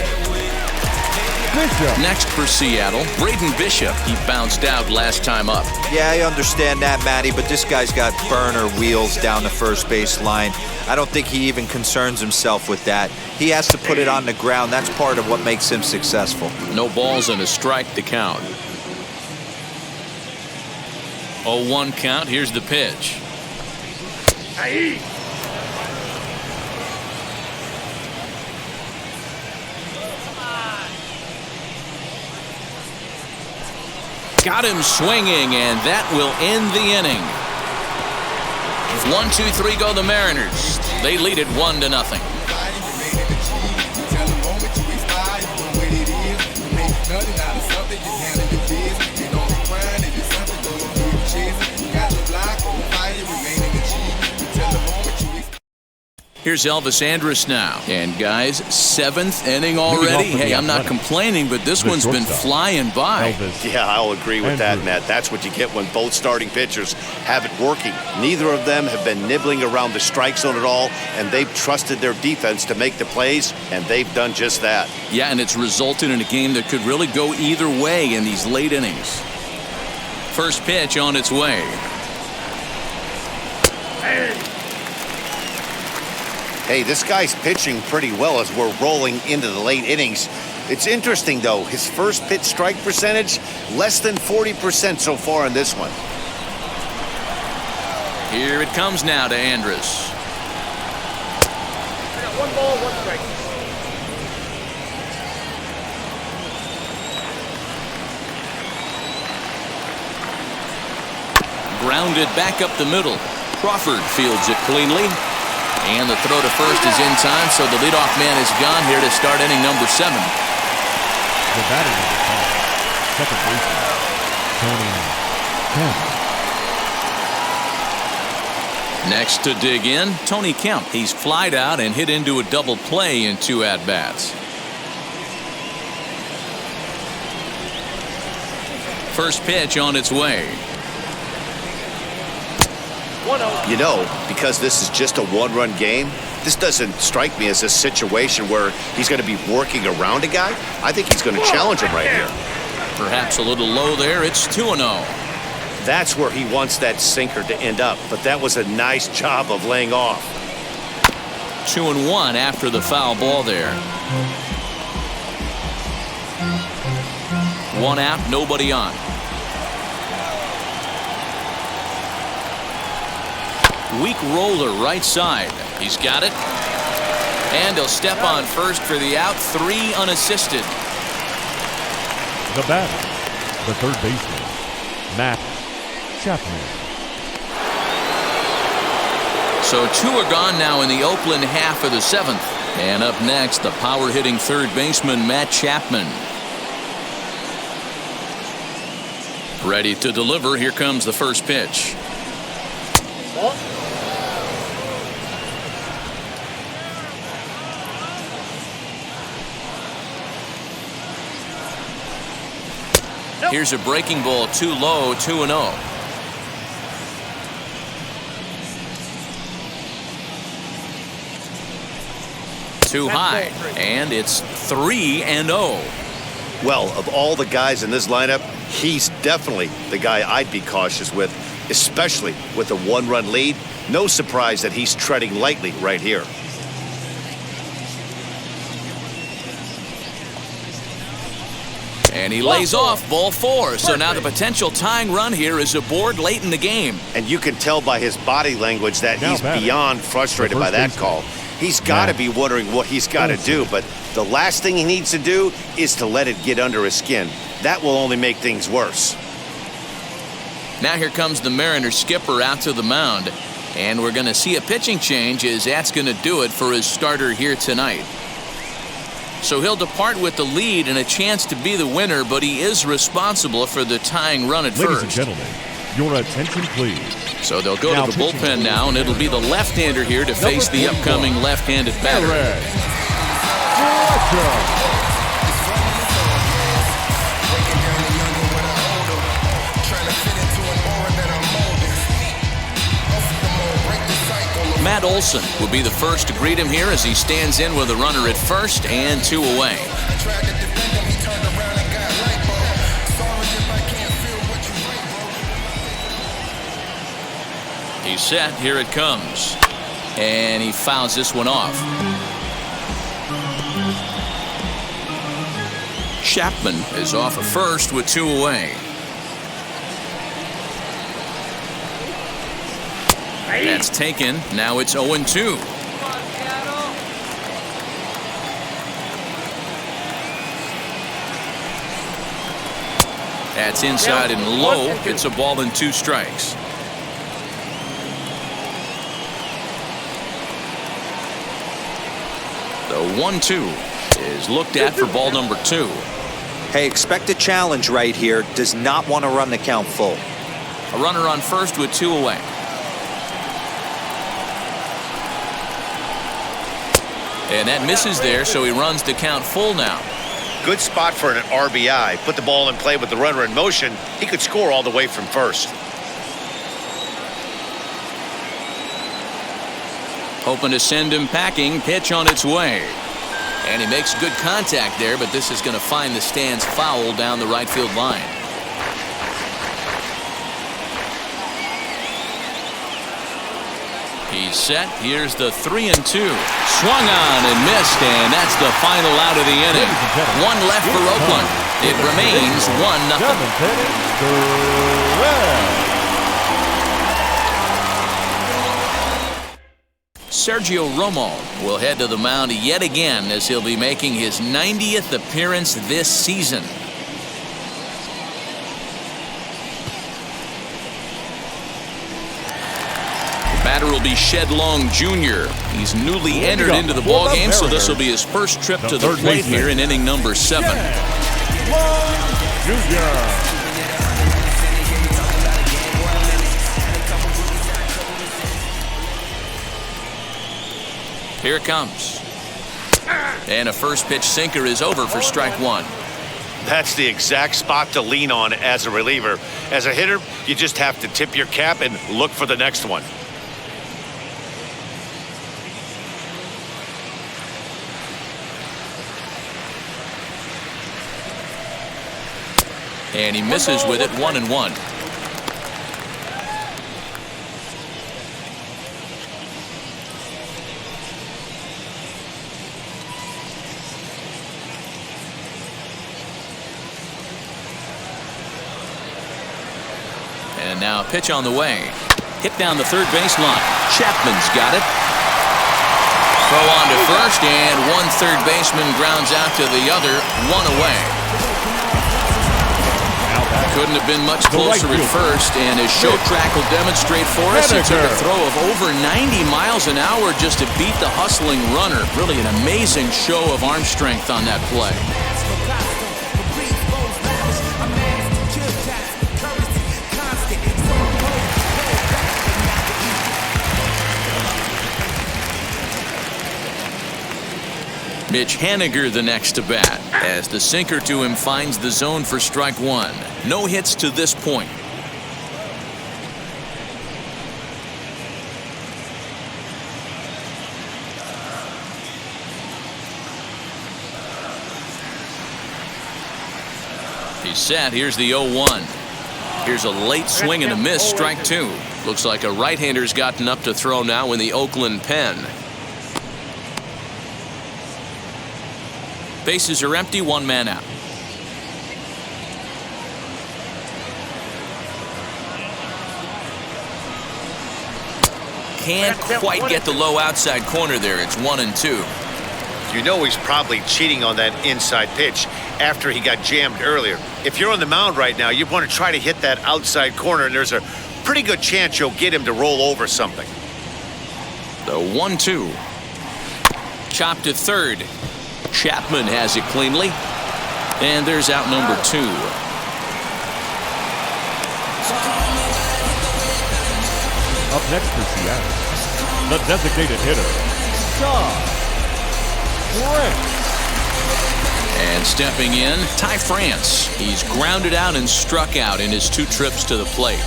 Speaker 9: Bishop.
Speaker 6: Next for Seattle, Braden Bishop. He bounced out last time up.
Speaker 8: Yeah, I understand that, Matty, but this guy's got burner wheels down the first base line. I don't think he even concerns himself with that. He has to put it on the ground. That's part of what makes him successful.
Speaker 6: No balls and a strike to count. 0-1 count. Here's the pitch. Got him swinging, and that will end the inning. 1, 2, 3 go the Mariners. They lead it 1-0. Here's Elvis Andrus now. And guys, 7th inning already. Hey, I'm not complaining, but this one's been flying by.
Speaker 7: Yeah, I'll agree with that, Matt. That's what you get when both starting pitchers have it working. Neither of them have been nibbling around the strike zone at all, and they've trusted their defense to make the plays, and they've done just that.
Speaker 6: Yeah, and it's resulted in a game that could really go either way in these late innings. First pitch on its way.
Speaker 7: Hey, this guy's pitching pretty well as we're rolling into the late innings. It's interesting, though. His first pitch strike percentage, less than 40% so far in this one.
Speaker 6: Here it comes now to Andrus.
Speaker 10: 1 ball, 1 strike.
Speaker 6: Grounded back up the middle. Crawford fields it cleanly. And the throw to first is in time, so the leadoff man is gone here to start inning number 7.
Speaker 9: The batter number 5, second baseman, Tony Kemp.
Speaker 6: Next to dig in, Tony Kemp. He's flied out and hit into a double play in 2 at-bats. First pitch on its way.
Speaker 7: You know, because this is just a 1-run game, this doesn't strike me as a situation where he's going to be working around a guy. I think he's going to challenge him right here.
Speaker 6: Perhaps a little low there. It's 2-0.
Speaker 7: That's where he wants that sinker to end up, but that was a nice job of laying off.
Speaker 6: 2-1 after the foul ball there. 1 out, nobody on. Weak roller right side. He's got it. And he'll step on first for the out. 3 unassisted.
Speaker 9: The batter, the third baseman, Matt Chapman.
Speaker 6: So 2 are gone now in the Oakland half of the 7th. And up next, the power-hitting third baseman, Matt Chapman. Ready to deliver. Here comes the first pitch. Here's a breaking ball, too low, 2-0. Too high, and it's 3-0.
Speaker 7: Well, of all the guys in this lineup, he's definitely the guy I'd be cautious with, especially with a 1-run lead. No surprise that he's treading lightly right here.
Speaker 6: And he lays off ball 4. So now the potential tying run here is aboard late in the game.
Speaker 7: And you can tell by his body language that he's beyond frustrated by that call. He's got to be wondering what he's got to do, but the last thing he needs to do is to let it get under his skin. That will only make things worse.
Speaker 6: Now here comes the Mariners skipper out to the mound. And we're going to see a pitching change as that's going to do it for his starter here tonight. So he'll depart with the lead and a chance to be the winner, but he is responsible for the tying run at first.
Speaker 9: Ladies and gentlemen, your attention please.
Speaker 6: So they'll go to the bullpen now, and it'll be the left-hander here to face the upcoming left-handed batter. Matt Olson will be the first to greet him here as he stands in with a runner at first and 2 away. He's set. Here it comes. And he fouls this one off. Chapman is off at first with 2 away. That's taken. Now it's 0-2. That's inside and low. It's a ball and 2 strikes. The 1-2 is looked at for ball number 2.
Speaker 8: Hey, expect a challenge right here. Does not want to run the count full.
Speaker 6: A runner on first with 2 away. And that misses there, so he runs the count full now.
Speaker 7: Good spot for an RBI. Put the ball in play with the runner in motion. He could score all the way from first.
Speaker 6: Hoping to send him packing. Pitch on its way. And he makes good contact there, but this is going to find the stands foul down the right field line. He's set. Here's the 3-2. Swung on and missed, and that's the final out of the inning. 1 left for Oakland. It remains 1-0. Sergio Romo will head to the mound yet again as he'll be making his 90th appearance this season. Batter will be Shed Long Jr. He's newly entered into the ballgame, so this will be his first trip to the plate here in inning number 7. Here it comes. And a first pitch sinker is over for strike 1.
Speaker 7: That's the exact spot to lean on as a reliever. As a hitter, you just have to tip your cap and look for the next one.
Speaker 6: And he misses with it, 1-1. And now a pitch on the way. Hit down the third baseline. Chapman's got it. Throw on to first, and one third baseman grounds out to the other, 1 away. Couldn't have been much closer at first, and as show track will demonstrate for us, it took a throw of over 90 miles an hour just to beat the hustling runner. Really an amazing show of arm strength on that play. Mitch Haniger the next to bat as the sinker to him finds the zone for strike one. No hits to this point. He's set. Here's the 0-1. Here's a late swing and a miss, strike two. Looks like a right-hander's gotten up to throw now in the Oakland pen. Bases are empty, one man out. Can't quite get the low outside corner there. It's 1-2.
Speaker 7: You know he's probably cheating on that inside pitch after he got jammed earlier. If you're on the mound right now, you want to try to hit that outside corner, and there's a pretty good chance you'll get him to roll over something.
Speaker 6: The 1-2. Chopped to third. Chapman has it cleanly, and there's out number two.
Speaker 9: Up next for Seattle, the designated hitter,
Speaker 6: And stepping in, Ty France. He's grounded out and struck out in his two trips to the plate.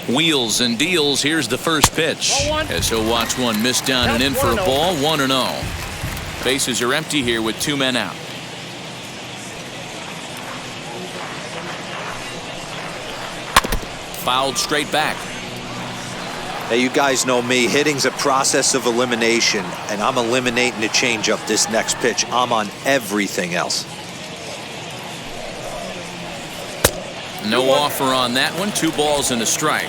Speaker 6: Wheels and deals. Here's the first pitch as he'll watch one miss down and in for a ball. 1-0. Bases are empty here with two men out. Fouled straight back.
Speaker 8: Hey, you guys know me. Hitting's a process of elimination, and I'm eliminating the changeup this next pitch. I'm on everything else.
Speaker 6: No offer on that one. 2 balls and a strike.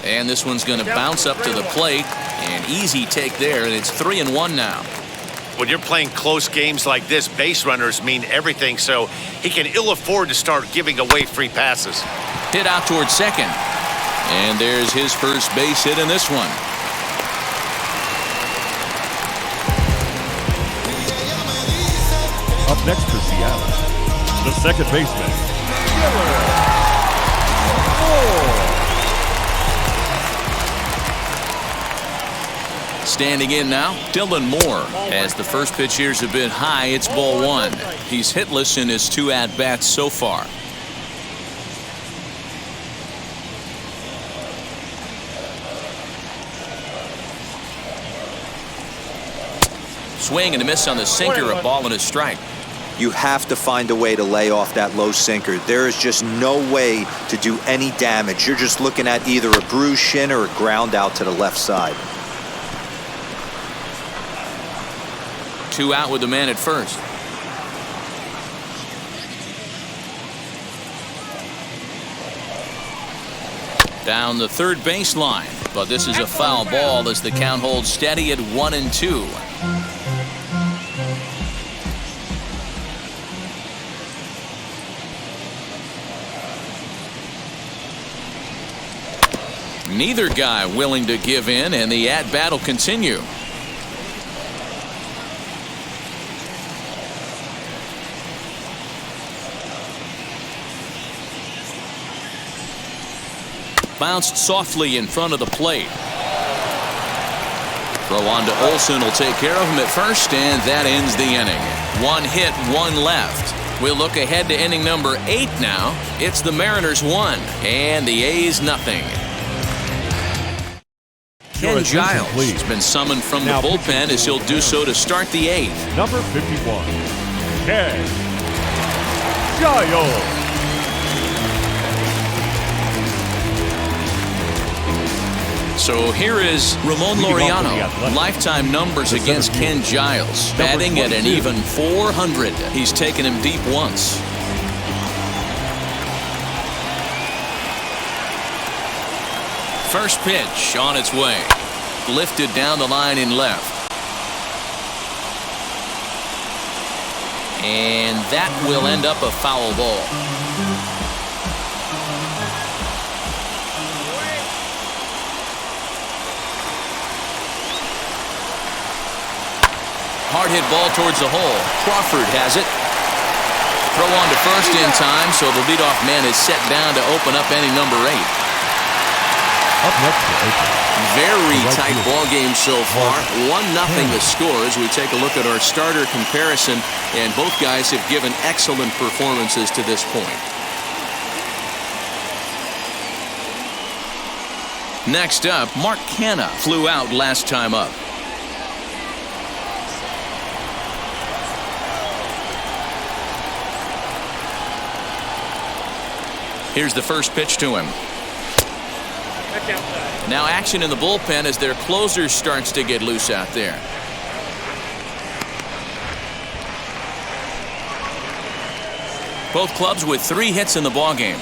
Speaker 6: And this one's going to bounce up to the plate. An easy take there, and it's 3-1 now.
Speaker 7: When you're playing close games like this, base runners mean everything, so he can ill afford to start giving away free passes.
Speaker 6: Hit out towards second. And there's his first base hit in this one.
Speaker 9: Up next for Seattle, the second baseman,
Speaker 6: Standing in now, Dylan Moore. As the first pitch here's a bit high, it's ball one. He's hitless in his 2 at-bats so far. Swing and a miss on the sinker, a ball and a strike.
Speaker 8: You have to find a way to lay off that low sinker. There is just no way to do any damage. You're just looking at either a bruised shin or a ground out to the left side.
Speaker 6: 2 out with the man at first. Down the third baseline, but this is a foul ball as the count holds steady at 1-2. Neither guy willing to give in, and the at-bat will continue. Bounced softly in front of the plate. Throw on to Olsen will take care of him at first, and that ends the inning. 1 hit, 1 left. We'll look ahead to inning number 8 now. It's the Mariners 1 and the A's nothing. Ken Giles has been summoned from the bullpen as he'll do so to start the 8th.
Speaker 9: Number 51, Ken Giles.
Speaker 6: So here is Ramon Laureano. Lifetime numbers against Ken Giles. Batting at an even .400. He's taken him deep once. First pitch on its way. Lifted down the line in left. And that will end up a foul ball. Hard hit ball towards the hole. Crawford has it. Throw on to first in time, so the leadoff man is set down to open up inning number 8.
Speaker 9: Up next to open.
Speaker 6: Very tight ball game so far. 1-0 the score as we take a look at our starter comparison, and both guys have given excellent performances to this point. Next up, Mark Canha flew out last time up. Here's the first pitch to him. Now action in the bullpen as their closer starts to get loose out there. Both clubs with 3 hits in the ballgame.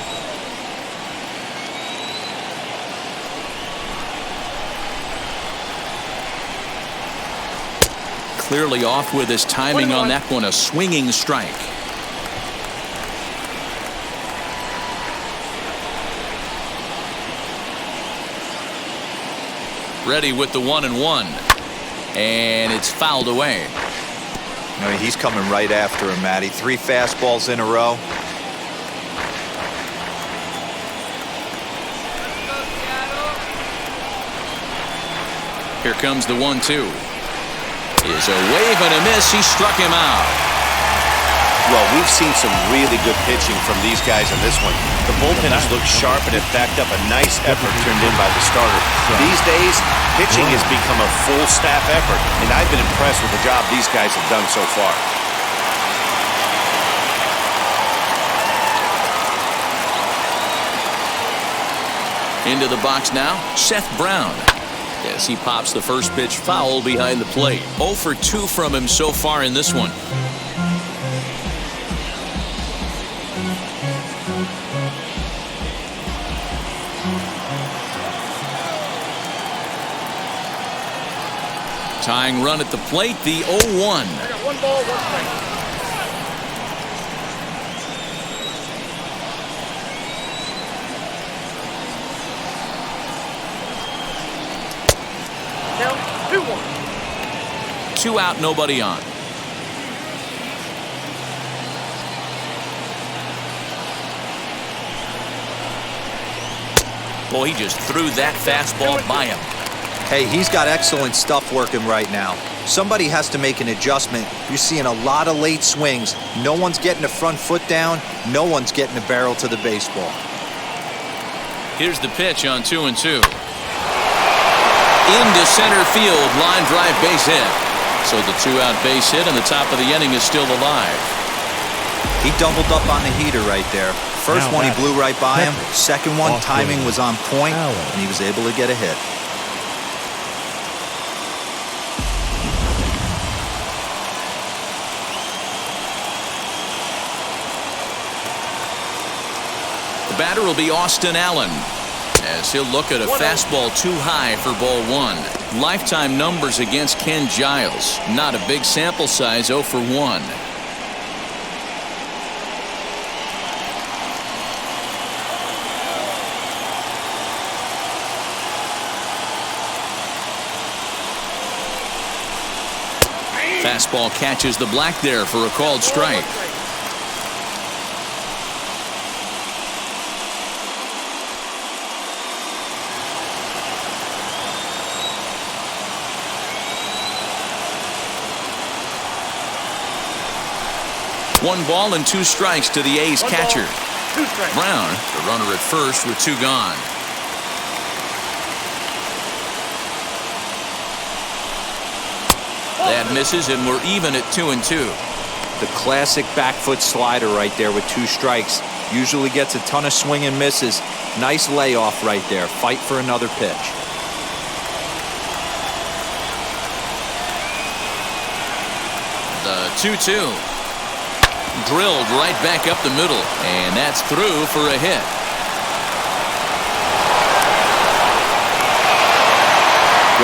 Speaker 6: Clearly off with his timing on that one, a swinging strike. Ready with the 1-1, and it's fouled away.
Speaker 8: I mean, he's coming right after him, Matty. 3 fastballs in a row.
Speaker 6: Here comes the 1-2. Is a wave and a miss. He struck him out.
Speaker 7: Well, we've seen some really good pitching from these guys on this one. The bullpen has looked sharp and it backed up a nice effort turned in by the starter. These days, pitching has become a full staff effort, and I've been impressed with the job these guys have done so far.
Speaker 6: Into the box now, Seth Brown. As he pops the first pitch foul behind the plate. 0 for 2 from him so far in this one. Tying run at the plate, the 0-1.
Speaker 10: I got 1 ball, 1 strike. Now, 2-1.
Speaker 6: 2 out, nobody on. Boy, he just threw that fastball by him.
Speaker 8: Hey, he's got excellent stuff working right now. Somebody has to make an adjustment. You're seeing a lot of late swings. No one's getting the front foot down. No one's getting the barrel to the baseball.
Speaker 6: Here's the pitch on 2-2. Into center field, line drive base hit. So the 2-out base hit and the top of the inning is still alive.
Speaker 8: He doubled up on the heater right there. First one he blew right by him. Second one, timing was on point, and he was able to get a hit.
Speaker 6: The batter will be Austin Allen, as he'll look at a fastball too high for ball 1. Lifetime numbers against Ken Giles. Not a big sample size, 0 for 1. Fastball catches the black there for a called strike. One ball and 2 strikes to the A's catcher. Brown, the runner at first with 2 gone. That misses, and we're even at 2-2.
Speaker 8: The classic back foot slider right there with 2 strikes. Usually gets a ton of swing and misses. Nice layoff right there. Fight for another pitch.
Speaker 6: The 2-2. Drilled right back up the middle, and that's through for a hit.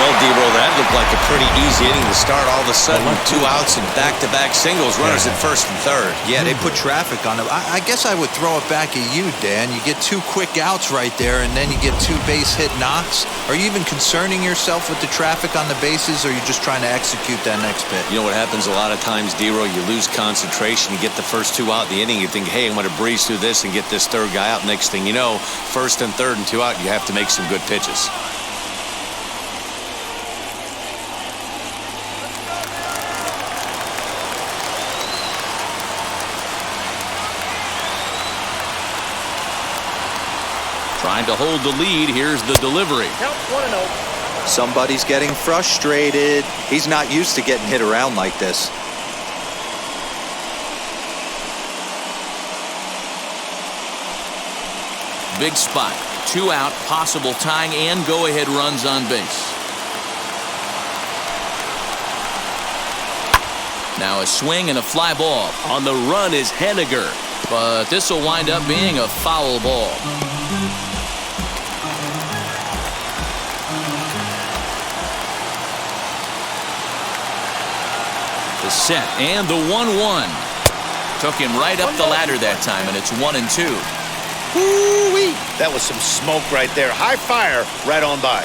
Speaker 13: Well, D-Roll, that looked like a pretty easy inning to start. All of a sudden, 2 outs and back-to-back singles, runners at first and third.
Speaker 8: Yeah, they put traffic on it. I guess I would throw it back at you, Dan. You get 2 quick outs right there, and then you get 2 base hit knocks. Are you even concerning yourself with the traffic on the bases, or are you just trying to execute that next pitch?
Speaker 13: You know what happens a lot of times, D-Roll? You lose concentration. You get the first 2 out in the inning. You think, hey, I'm going to breeze through this and get this third guy out. Next thing you know, first and third and 2 out, you have to make some good pitches.
Speaker 6: Trying to hold the lead. Here's the delivery.
Speaker 10: Count 1-0.
Speaker 8: Somebody's getting frustrated. He's not used to getting hit around like this.
Speaker 6: Big spot. 2 out, possible tying and go-ahead runs on base. Now a swing and a fly ball. On the run is Henniger, but this will wind up being a foul ball. The set and the 1-1. Took him right up the ladder that time, and it's 1-2.
Speaker 7: Woo-wee. That was some smoke right there. High fire right on by.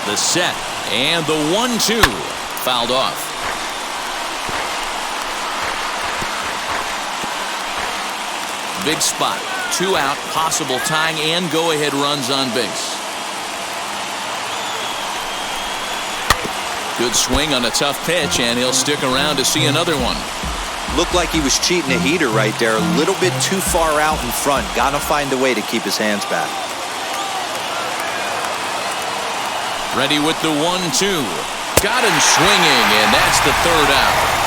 Speaker 6: The set and the 1-2. Fouled off. Big spot. 2 out, possible tying and go-ahead runs on base. Good swing on a tough pitch, and he'll stick around to see another one.
Speaker 8: Looked like he was cheating a heater right there. A little bit too far out in front. Gotta find a way to keep his hands back.
Speaker 6: Ready with the 1-2. Got him swinging, and that's the 3rd out.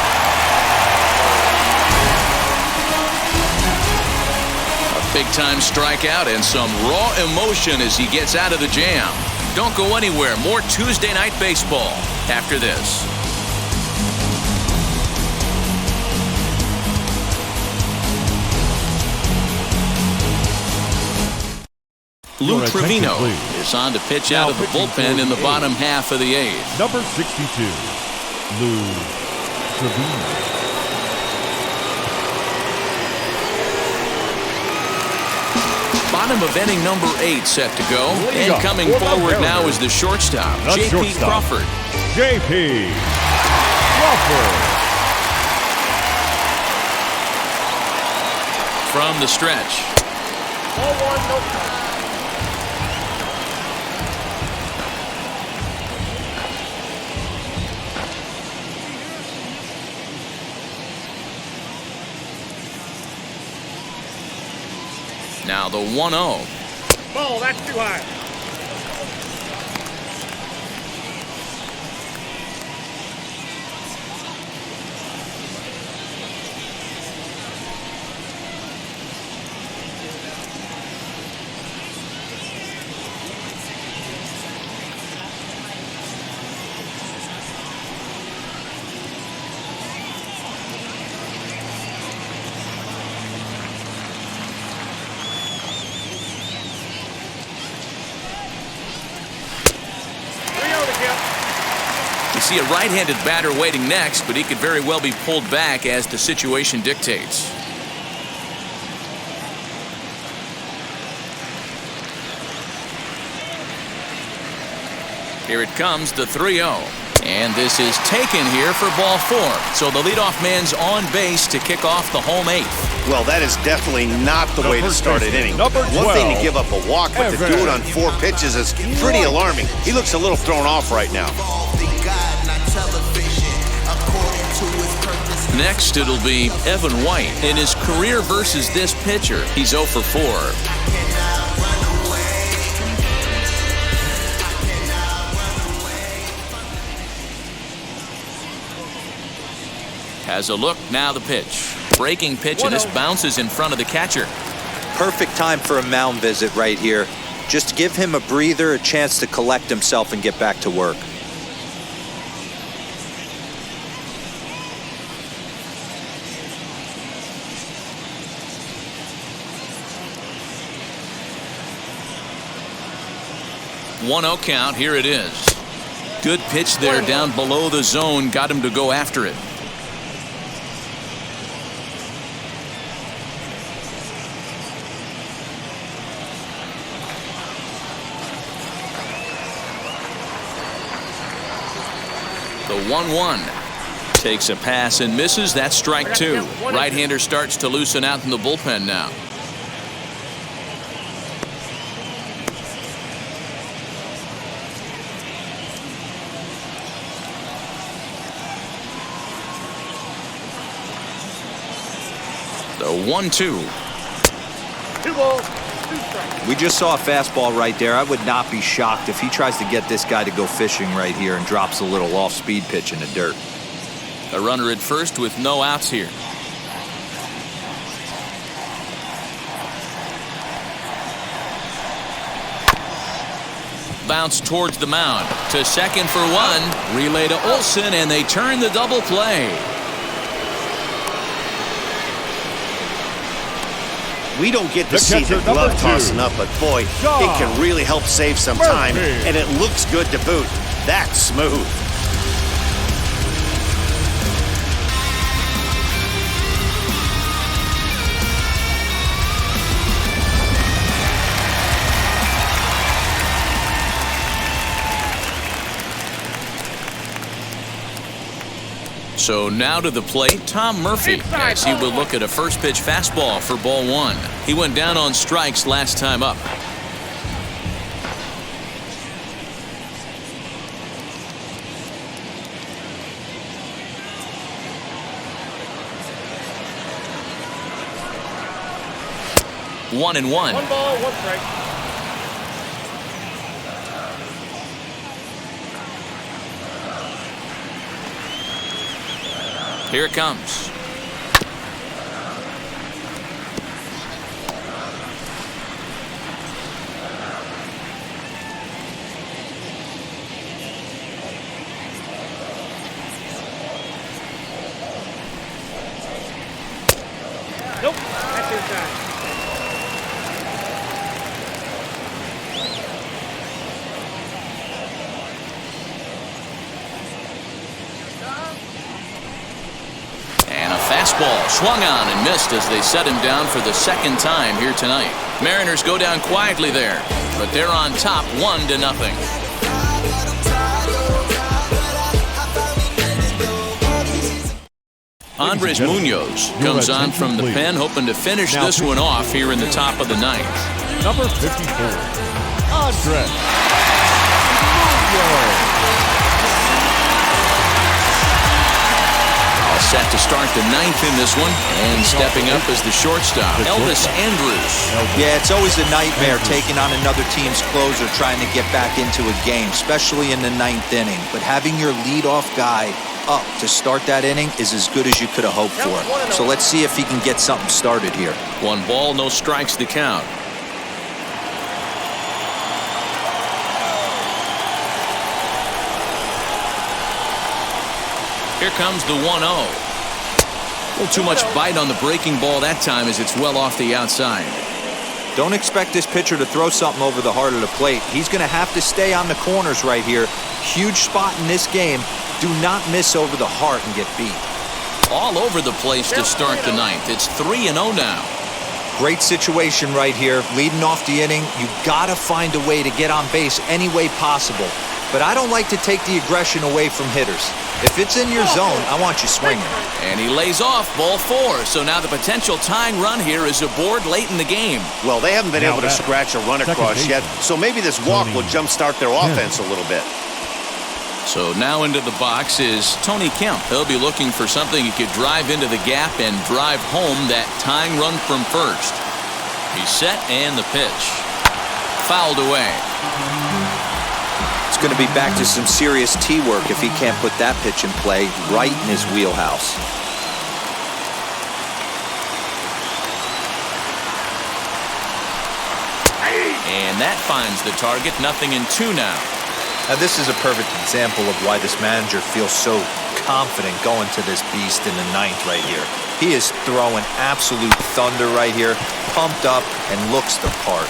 Speaker 6: Big-time strikeout and some raw emotion as he gets out of the jam. Don't go anywhere. More Tuesday Night Baseball after this. Lou Trevino is on to pitch out of the bullpen in the bottom half of the 8th.
Speaker 9: Number 62, Lou Trevino.
Speaker 6: Bottom of inning number 8 set to go. And coming forward now is the shortstop, J.P. Crawford.
Speaker 9: J.P. Crawford.
Speaker 6: From the stretch.
Speaker 10: 0-1, no time.
Speaker 6: Now the 1-0.
Speaker 10: Ball, that's too high.
Speaker 6: See a right-handed batter waiting next, but he could very well be pulled back as the situation dictates. Here it comes, the 3-0. And this is taken here for ball 4. So the leadoff man's on base to kick off the home 8th.
Speaker 7: Well, that is definitely not the way to start an inning. One thing to give up a walk, but to do it on 4 pitches is pretty alarming. He looks a little thrown off right now.
Speaker 6: Next, it'll be Evan White. In his career versus this pitcher, he's 0 for 4. Has a look, now the pitch. Breaking pitch, and this bounces in front of the catcher.
Speaker 8: Perfect time for a mound visit right here. Just give him a breather, a chance to collect himself and get back to work.
Speaker 6: 1-0 count. Here it is. Good pitch there down below the zone. Got him to go after it. The 1-1. Takes a pass and misses. That's strike two. Right-hander starts to loosen out in the bullpen now. The 1-2.
Speaker 10: 2 balls, 2 strikes.
Speaker 8: We just saw a fastball right there. I would not be shocked if he tries to get this guy to go fishing right here and drops a little off-speed pitch in the dirt.
Speaker 6: A runner at first with no outs here. Bounce towards the mound. To second for one. Relay to Olsen, and they turn the double play.
Speaker 7: We don't get to see the glove tossing up, but boy, it can really help save some time, and it looks good to boot. That's smooth.
Speaker 6: So now to the plate, Tom Murphy, as he will look at a first pitch fastball for ball one. He went down on strikes last time up. One and one.
Speaker 10: 1 ball, 1 strike.
Speaker 6: Here it comes.
Speaker 10: Nope, that's inside.
Speaker 6: Fastball swung on and missed as they set him down for the second time here tonight. Mariners go down quietly there, but they're on top 1-0. Andres Munoz comes on from the pen, hoping to finish this one off here in the top of the ninth.
Speaker 9: Number 54, Andres Munoz.
Speaker 6: Set to start the ninth in this one, and stepping up as the shortstop, Elvis Andrus.
Speaker 8: Yeah, it's always a nightmare taking on another team's closer trying to get back into a game, especially in the ninth inning. But having your leadoff guy up to start that inning is as good as you could have hoped for. So let's see if he can get something started here.
Speaker 6: 1 ball, no strikes to count. Here comes the 1-0. A little too much bite on the breaking ball that time as it's well off the outside.
Speaker 8: Don't expect this pitcher to throw something over the heart of the plate. He's going to have to stay on the corners right here. Huge spot in this game. Do not miss over the heart and get beat.
Speaker 6: All over the place to start the ninth. It's 3-0 now.
Speaker 8: Great situation right here. Leading off the inning, you got to find a way to get on base any way possible. But I don't like to take the aggression away from hitters. If it's in your zone, I want you swinging.
Speaker 6: And he lays off ball 4. So now the potential tying run here is aboard late in the game.
Speaker 7: Well, they haven't been able to scratch a run across yet, so maybe this walk will jumpstart their offense a little bit.
Speaker 6: So now into the box is Tony Kemp. He'll be looking for something he could drive into the gap and drive home that tying run from first. He's set and the pitch. Fouled away.
Speaker 8: It's going to be back to some serious tee work if he can't put that pitch in play right in his wheelhouse.
Speaker 6: And that finds the target. 0-2 now.
Speaker 8: Now this is a perfect example of why this manager feels so confident going to this beast in the ninth right here. He is throwing absolute thunder right here, pumped up and looks the part.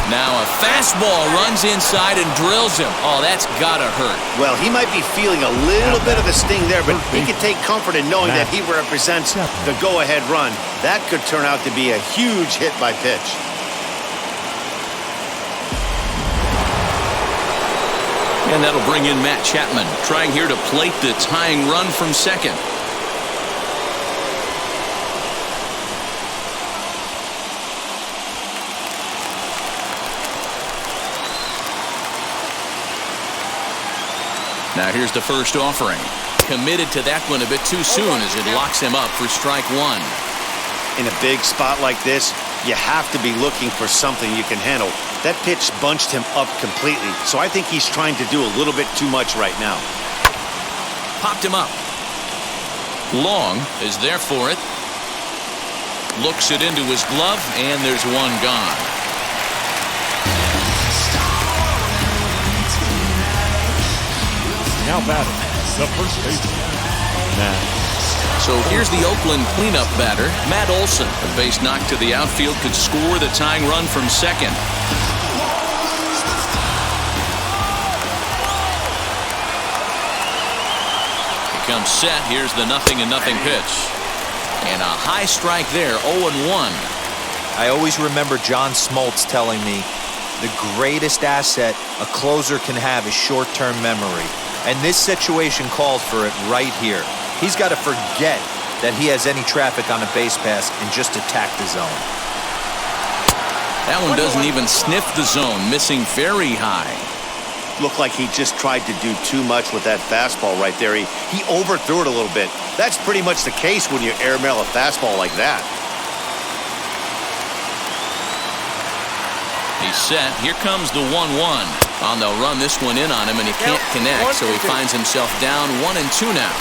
Speaker 6: Now a fastball runs inside and drills him. Oh, that's gotta hurt.
Speaker 7: Well, he might be feeling a little bit of a sting there, but he can take comfort in knowing that he represents the go-ahead run. That could turn out to be a huge hit by pitch.
Speaker 6: And that'll bring in Matt Chapman, trying here to plate the tying run from second. Now here's the first offering. Committed to that one a bit too soon as it locks him up for strike one.
Speaker 7: In a big spot like this, you have to be looking for something you can handle. That pitch bunched him up completely, so I think he's trying to do a little bit too much right now.
Speaker 6: Popped him up. Long is there for it. Looks it into his glove, and there's one gone.
Speaker 9: Now batting, the first baseman, Matt.
Speaker 6: So here's the Oakland cleanup batter, Matt Olson. A base knock to the outfield could score the tying run from second. Here comes Set. Here's the 0-0 pitch. And a high strike there, 0-1.
Speaker 8: I always remember John Smoltz telling me the greatest asset a closer can have is short-term memory. And this situation calls for it right here. He's got to forget that he has any traffic on a base pass and just attack the zone.
Speaker 6: That one doesn't even sniff the zone, missing very high.
Speaker 7: Looked like he just tried to do too much with that fastball right there. He overthrew it a little bit. That's pretty much the case when you airmail a fastball like that.
Speaker 6: He's set. Here comes the 1-1. They'll run this one in on him, and he can't connect, so he finds himself down 1-2 now.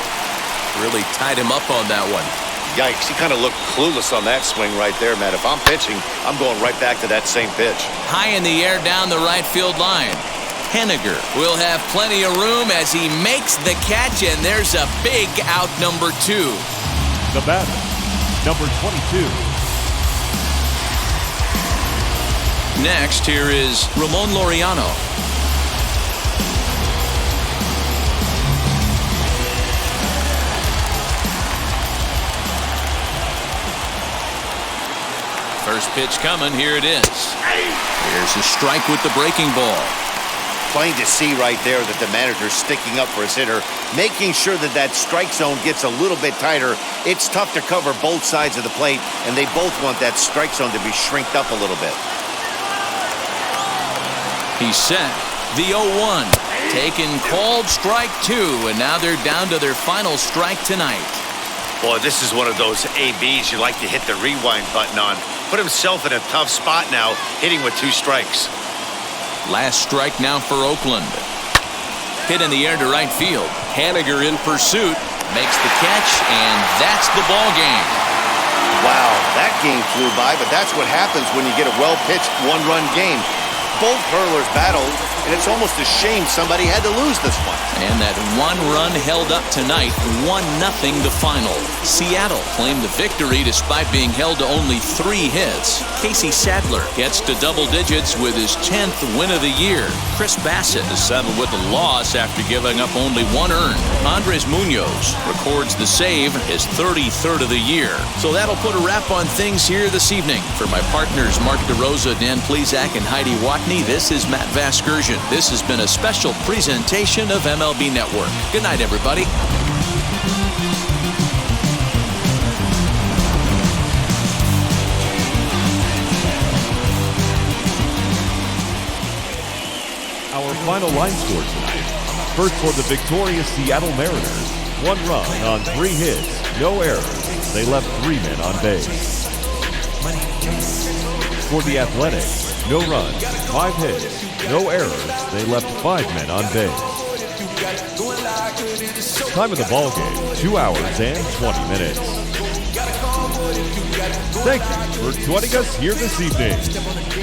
Speaker 6: Really tied him up on that one.
Speaker 7: Yikes, he kind of looked clueless on that swing right there, man. If I'm pitching, I'm going right back to that same pitch.
Speaker 6: High in the air down the right field line. Henniger will have plenty of room as he makes the catch, and there's a big out number 2.
Speaker 9: The batter, number 22.
Speaker 6: Next, here is Ramon Laureano. First pitch coming. Here it is. Here's a strike with the breaking ball.
Speaker 7: Plain to see right there that the manager's sticking up for his hitter, making sure that that strike zone gets a little bit tighter. It's tough to cover both sides of the plate, and they both want that strike zone to be shrinked up a little bit.
Speaker 6: He's set. The 0-1. Taken, called strike 2, and now they're down to their final strike tonight.
Speaker 7: Boy, this is one of those ABs you like to hit the rewind button on. Put himself in a tough spot now, hitting with 2 strikes.
Speaker 6: Last strike now for Oakland. Hit in the air to right field. Henniger in pursuit. Makes the catch, and that's the ball game.
Speaker 7: Wow, that game flew by, but that's what happens when you get a well-pitched one-run game. Both hurlers battled, and it's almost a shame somebody had to lose this one.
Speaker 6: And that one run held up tonight, 1-0 the final. Seattle claimed the victory despite being held to only 3 hits. Casey Sadler gets to double digits with his 10th win of the year. Chris Bassett is settled with a loss after giving up only 1 earned. Andres Munoz records the save, his 33rd of the year. So that'll put a wrap on things here this evening. For my partners Mark DeRosa, Dan Plezak, and Heidi Watney, this is Matt Vasgersian. This has been a special presentation of MLB Network. Good night, everybody.
Speaker 9: Our final line score tonight. First for the victorious Seattle Mariners. 1 run on 3 hits, no errors. They left 3 men on base. For the Athletics, no runs, 5 hits, no errors. They left 5 men on base. Time of the ball game, 2 hours and 20 minutes. Thank you for joining us here this evening.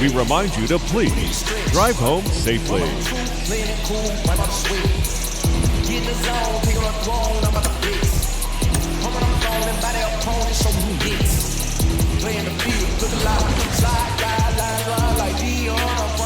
Speaker 9: We remind you to please drive home safely.
Speaker 12: Playing the field, looking like slide guidelines, ride like Dion.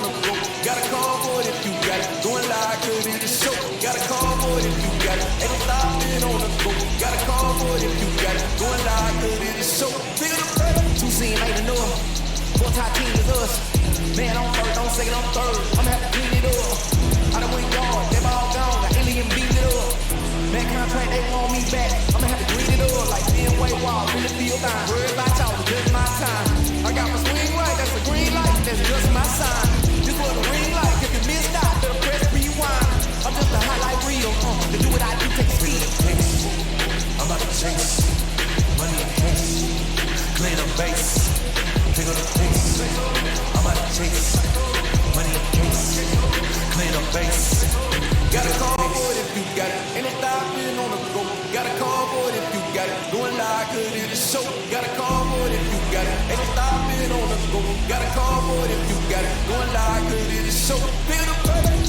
Speaker 12: the go. Got a call for it if you got it. Going live, cause it is show. Got a call for it if you got it. Ain't no stopping on the go. Got a call for it if you got it. Going live, cause it is show. Bigger the play. 2 scene ain't enough. 4 top team is us. Man, I'm first, don't say it, I'm third. I'ma have to clean it up. I done went gone, they all gone. The alien beat it up. Man, contract, they want me back. I'ma have to green it up like Fenway Wall. Really feel fine. Worried about y'all, it's just my time. I got my swing right, that's a green light, that's just my sign. This was a ring light, if you missed out, better press rewind. I'm just a highlight reel, to do what I do, take speed. I'm about to chase money and case, clean up base, pick up the pace. I'm about to chase money and case, clean up base. Got a call for it if you got it. Ain't no stopping on the go. Got a call for it if you got it. Going live, cause it is show. Got a call for it if you got it. Ain't no stopping on the go. Got a call for it if you got it. Going live, cause it is show. Feel the pain.